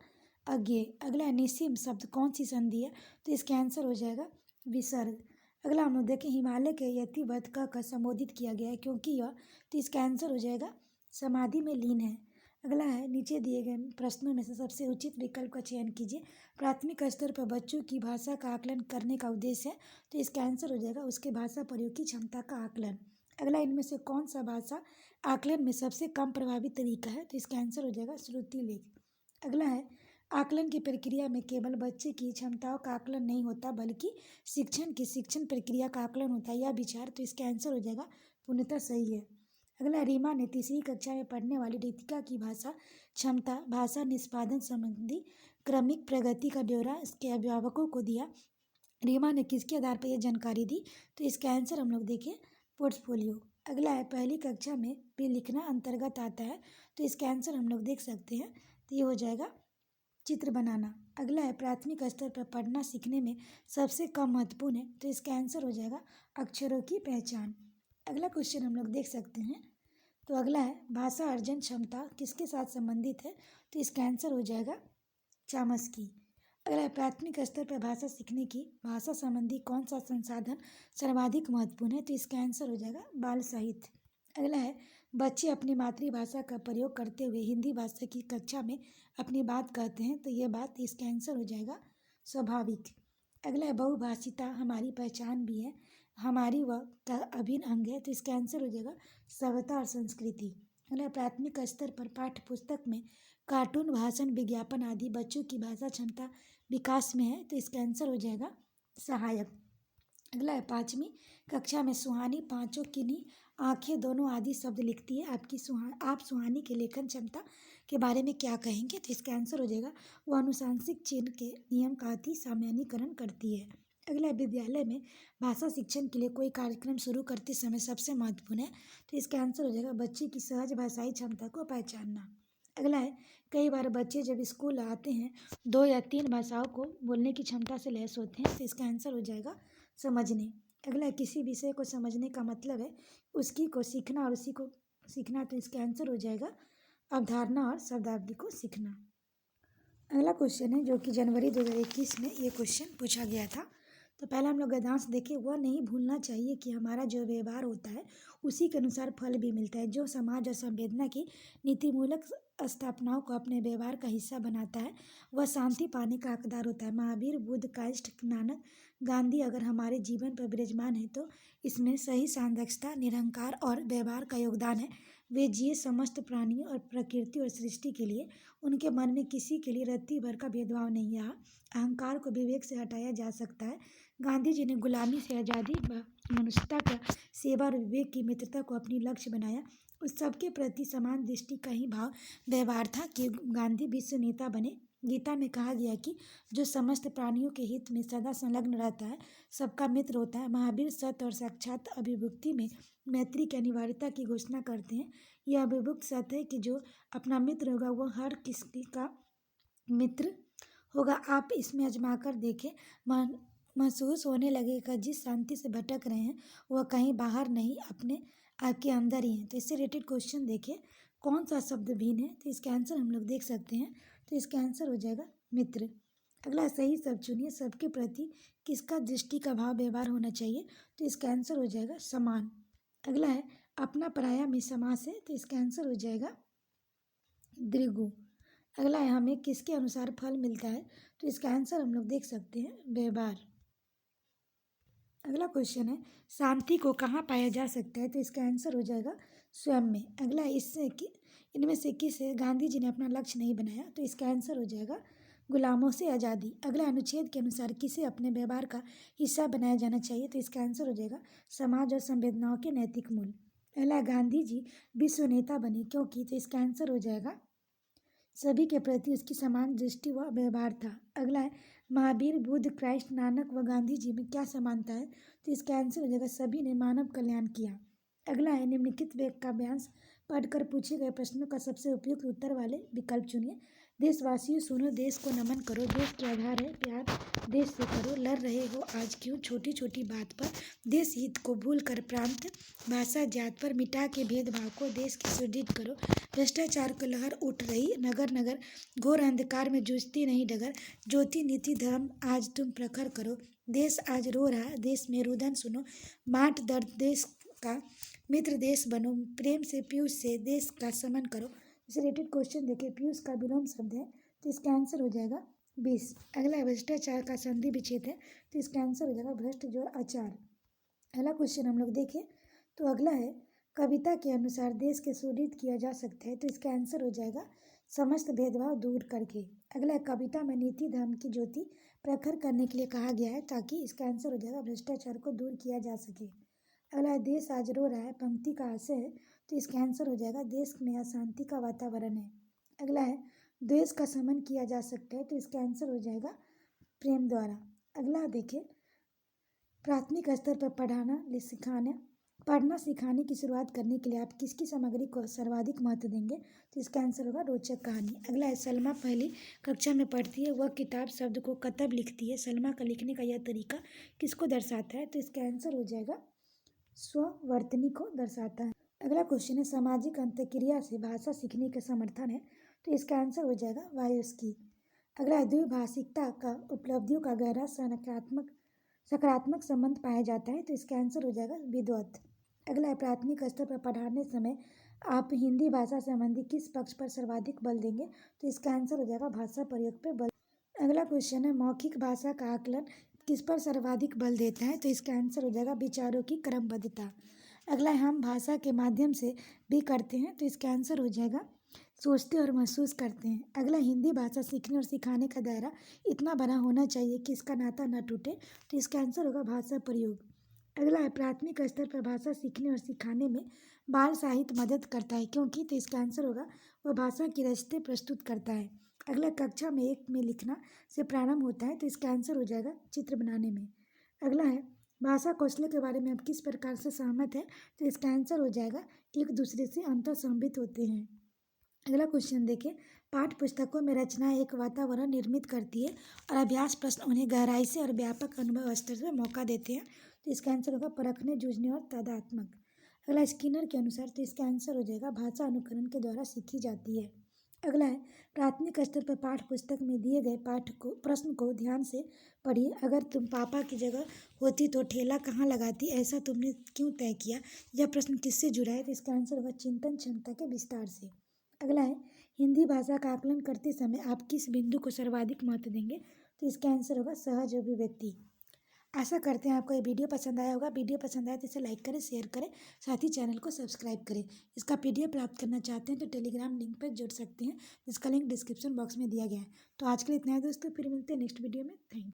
अज्ञेय। अगला है निस्सीम शब्द कौन सी संधि है, तो इसका आंसर हो जाएगा विसर्ग। अगला हम लोग देखें, हिमालय के यतिवत का संबोधित किया गया है क्योंकि यह, तो इसका आंसर हो जाएगा समाधि में लीन है। अगला है नीचे दिए गए प्रश्नों में से सबसे उचित विकल्प का चयन कीजिए। प्राथमिक स्तर पर बच्चों की भाषा का आकलन करने का उद्देश्य है, तो इसका आंसर हो जाएगा उसके भाषा प्रयोग की क्षमता का आकलन। अगला इनमें से कौन सा भाषा आकलन में सबसे कम प्रभावी तरीका है, तो इसका आंसर हो जाएगा श्रुति लेख। अगला है आकलन की प्रक्रिया में केवल बच्चे की क्षमताओं का आकलन नहीं होता बल्कि शिक्षण प्रक्रिया का आकलन होता है यह विचार, तो इसका आंसर हो जाएगा पूर्णतः सही है। अगला रीमा ने तीसरी कक्षा में पढ़ने वाली रितिका की भाषा क्षमता भाषा निष्पादन संबंधी क्रमिक प्रगति का ब्यौरा इसके अभिभावकों को दिया। रीमा ने किसके आधार पर यह जानकारी दी? तो इसका आंसर हम लोग देखें पोर्टफोलियो। अगला है पहली कक्षा में भी लिखना अंतर्गत आता है, तो इसका आंसर हम लोग देख सकते हैं, तो ये हो जाएगा चित्र बनाना। अगला है प्राथमिक स्तर पर पढ़ना सीखने में सबसे कम महत्वपूर्ण है, तो इसका आंसर हो जाएगा अक्षरों की पहचान। अगला क्वेश्चन हम लोग देख सकते हैं, तो अगला है भाषा अर्जन क्षमता किसके साथ संबंधित है? तो इसका आंसर हो जाएगा चामस्की। अगला है प्राथमिक स्तर पर भाषा सीखने की भाषा संबंधी कौन सा संसाधन सर्वाधिक महत्वपूर्ण है? तो इसका आंसर हो जाएगा बाल साहित्य। अगला है बच्चे अपनी मातृभाषा का प्रयोग करते हुए हिंदी भाषा की कक्षा में अपनी बात कहते हैं, तो यह बात इसका आंसर हो जाएगा स्वाभाविक। अगला है बहुभाषिता हमारी पहचान भी है, हमारी वह का अभिन्न अंग है, तो इसका आंसर हो जाएगा सभ्यता और संस्कृति। अगला प्राथमिक स्तर पर पाठ्य पुस्तक में कार्टून भाषण विज्ञापन आदि बच्चों की भाषा क्षमता विकास में है, तो इसका आंसर हो जाएगा सहायक। अगला है पाँचवीं कक्षा में सुहानी पाँचों किन्हीं आंखें दोनों आदि शब्द लिखती है, आप सुहानी के लेखन क्षमता के बारे में क्या कहेंगे? तो इसका आंसर हो जाएगा वो अनुशांसिक चिन्ह के नियम का अति सामान्यीकरण करती है। अगला विद्यालय में भाषा शिक्षण के लिए कोई कार्यक्रम शुरू करते समय सबसे महत्वपूर्ण है, तो इसका आंसर हो जाएगा बच्चे की सहज भाषाई क्षमता को पहचानना। अगला है कई बार बच्चे जब स्कूल आते हैं 2 या 3 भाषाओं को बोलने की क्षमता से लैस होते हैं, तो इसका आंसर हो जाएगा समझने। अगला है किसी विषय को समझने का मतलब है उसकी को सीखना और उसी को सीखना, तो इसका आंसर हो जाएगा अवधारणा और शब्दावली को सीखना। अगला क्वेश्चन है जो कि जनवरी 2021 में ये क्वेश्चन पूछा गया था। तो पहला हम लोग गद्यांश देखें, वह नहीं भूलना चाहिए कि हमारा जो व्यवहार होता है उसी के अनुसार फल भी मिलता है। जो समाज और संवेदना की नीतिमूलक स्थापनाओं को अपने व्यवहार का हिस्सा बनाता है वह शांति पाने का हकदार होता है। महावीर, बुद्ध, क्राइस्ट, नानक, गांधी अगर हमारे जीवन पर विराजमान है तो इसमें सही सांदक्षता, निरहंकार और व्यवहार का योगदान है। वे जिए समस्त प्राणियों और प्रकृति और सृष्टि के लिए। उनके मन में किसी के लिए रत्ती भर का भेदभाव नहीं रहा। अहंकार को विवेक से हटाया जा सकता है। गांधी जी ने गुलामी से आज़ादी व मनुष्यता का सेवा और विवेक की मित्रता को अपनी लक्ष्य बनाया। उस सबके प्रति समान दृष्टि का ही भाव व्यवहार था कि गांधी विश्व नेता बने। गीता में कहा गया कि जो समस्त प्राणियों के हित में सदा संलग्न रहता है सबका मित्र होता है। महावीर सत्य और साक्षात अभिव्यक्ति में मैत्री की अनिवार्यता की घोषणा करते हैं। यह अभिव्यक्त सत्य है कि जो अपना मित्र होगा वह हर किसी का मित्र होगा। आप इसमें आजमा कर देखें, महसूस होने लगेगा जिस शांति से भटक रहे हैं वह कहीं बाहर नहीं अपने आपके अंदर ही है। तो इससे रिलेटेड क्वेश्चन देखिए, कौन सा शब्द भिन्न है? तो इसका आंसर हम लोग देख सकते हैं, तो इसका आंसर हो जाएगा मित्र। अगला सही शब्द चुनिए, सबके प्रति किसका दृष्टि का भाव व्यवहार होना चाहिए? तो इसका आंसर हो जाएगा समान। अगला है अपना पराया में समास है, तो इसका आंसर हो जाएगा द्विगु। अगला है हमें किसके अनुसार फल मिलता है? तो इसका आंसर हम लोग देख सकते हैं व्यवहार। अगला क्वेश्चन है शांति को कहाँ पाया जा सकता है? तो इसका आंसर हो जाएगा स्वयं में। अगला इससे कि इनमें से किसे गांधी जी ने अपना लक्ष्य नहीं बनाया? तो इसका आंसर हो जाएगा गुलामों से आज़ादी। अगला अनुच्छेद के अनुसार किसे अपने व्यवहार का हिस्सा बनाया जाना चाहिए? तो इसका आंसर हो जाएगा समाज और संवेदनाओं के नैतिक मूल्य। अगला गांधी जी विश्व नेता बने क्योंकि? तो इसका आंसर हो जाएगा सभी के प्रति उसकी समान दृष्टि व व्यवहार था। अगला है महावीर, बुद्ध, क्राइस्ट, नानक व गांधी जी में क्या समानता है? तो इसका आंसर हो जाएगा सभी ने मानव कल्याण किया। अगला है निम्नलिखित वाक्यांश पढ़कर पूछे गए प्रश्नों का सबसे उपयुक्त उत्तर वाले विकल्प चुनिए। देशवासियों सुनो, देश को नमन करो, देश के आधार है प्यार, देश से करो, लड़ रहे हो आज क्यों छोटी छोटी बात पर, देश हित को भूल कर प्रांत भाषा जात पर मिटा के भेदभाव को देश की सुदृढ़ करो, भ्रष्टाचार की लहर उठ रही नगर नगर, घोर अंधकार में जूझती नहीं डगर, ज्योति नीति धर्म आज तुम प्रखर करो, देश आज रो रहा देश में रुदन सुनो, बांट दर्द देश का मित्र देश बनो, प्रेम से पीयूष से देश का समन करो। इस रिलेटेड क्वेश्चन देखिए, पीयूष का विलोम शब्द है, तो इसका आंसर हो जाएगा 20। अगला भ्रष्टाचार का संधि विच्छेद है, तो इसका आंसर हो जाएगा भ्रष्ट जोड़ आचार। अगला क्वेश्चन हम लोग देखें, तो अगला है कविता के अनुसार देश के सुदृढ़ किया जा सकता है, तो इसका आंसर हो जाएगा समस्त भेदभाव दूर करके। अगला है कविता में नीति धर्म की ज्योति प्रखर करने के लिए कहा गया है, ताकि इसका आंसर हो जाएगा भ्रष्टाचार को दूर किया जा सके। अगला देश आज रो रहा है पंक्ति का आशय है, तो इसका आंसर हो जाएगा देश में अशांति का वातावरण है। अगला है द्वेष का शमन किया जा सकता है, तो इसका आंसर हो जाएगा प्रेम द्वारा। अगला देखिए प्राथमिक स्तर पर पढ़ना सिखाने की शुरुआत करने के लिए आप किसकी सामग्री को सर्वाधिक महत्व देंगे? तो इसका आंसर होगा रोचक कहानी। अगला है, सलमा पहली कक्षा में पढ़ती है, वह किताब शब्द को कतब लिखती है। सलमा का लिखने का यह तरीका किसको दर्शाता है? तो इसका आंसर हो जाएगा स्ववर्तनी को दर्शाता है। अगला क्वेश्चन है, सामाजिक अंतःक्रिया से भाषा सीखने का समर्थन है। तो इसका आंसर हो जाएगा वायोस्की। अगला है, द्विभाषिकता का उपलब्धियों का गहरा सकारात्मक संबंध पाया जाता है। तो इसका आंसर हो जाएगा विद्वत। अगला है, प्राथमिक स्तर पर पढ़ाने समय आप हिंदी भाषा संबंधी किस पक्ष पर सर्वाधिक बल देंगे? तो इसका आंसर हो जाएगा भाषा प्रयोग पर बल। अगला क्वेश्चन है, मौखिक भाषा का आकलन किस पर सर्वाधिक बल देता है? तो इसका आंसर हो जाएगा विचारों की क्रमबद्धता। अगला है, हम भाषा के माध्यम से भी करते हैं। तो इसका आंसर हो जाएगा सोचते और महसूस करते हैं। अगला, हिंदी भाषा सीखने और सिखाने का दायरा इतना बड़ा होना चाहिए कि इसका नाता न टूटे। तो इसका आंसर होगा भाषा प्रयोग। अगला है, प्राथमिक स्तर पर भाषा सीखने और सिखाने में बाल साहित्य मदद करता है, क्योंकि? तो इसका आंसर होगा वह भाषा की रचते प्रस्तुत करता है। अगला, कक्षा में एक में लिखना से प्रारंभ होता है। तो इसका आंसर हो जाएगा चित्र बनाने में। अगला है, भाषा कौशल के बारे में आप किस प्रकार से सहमत है? तो इसका आंसर हो जाएगा एक दूसरे से अंतर्संबंधित होते हैं। अगला क्वेश्चन देखिए, पाठ्य पुस्तकों में रचनाएं एक वातावरण निर्मित करती है और अभ्यास प्रश्न उन्हें गहराई से और व्यापक अनुभव स्तर से मौका देते हैं। तो इसका आंसर होगा परखने, जूझने और तादात्मक। अगला, स्किनर के अनुसार तो इसका आंसर हो जाएगा भाषा अनुकरण के द्वारा सीखी जाती है। अगला है, प्राथमिक स्तर पर पाठ्य पुस्तक में दिए गए प्रश्न को ध्यान से पढ़िए। अगर तुम पापा की जगह होती तो ठेला कहाँ लगाती, ऐसा तुमने क्यों तय किया, यह प्रश्न किससे जुड़ा है? तो इसका आंसर होगा चिंतन क्षमता के विस्तार से। अगला है, हिंदी भाषा का आकलन करते समय आप किस बिंदु को सर्वाधिक महत्व देंगे? तो इसका आंसर होगा सहज अभिव्यक्ति। आशा करते हैं आपको ये वीडियो पसंद आया होगा। वीडियो पसंद आया तो इसे लाइक करें, शेयर करें, साथ ही चैनल को सब्सक्राइब करें। इसका PDF प्राप्त करना चाहते हैं तो टेलीग्राम लिंक पर जुड़ सकते हैं, जिसका लिंक डिस्क्रिप्शन बॉक्स में दिया गया है। तो आज के लिए इतना है दोस्तों, फिर मिलते हैं नेक्स्ट वीडियो में। Thank you.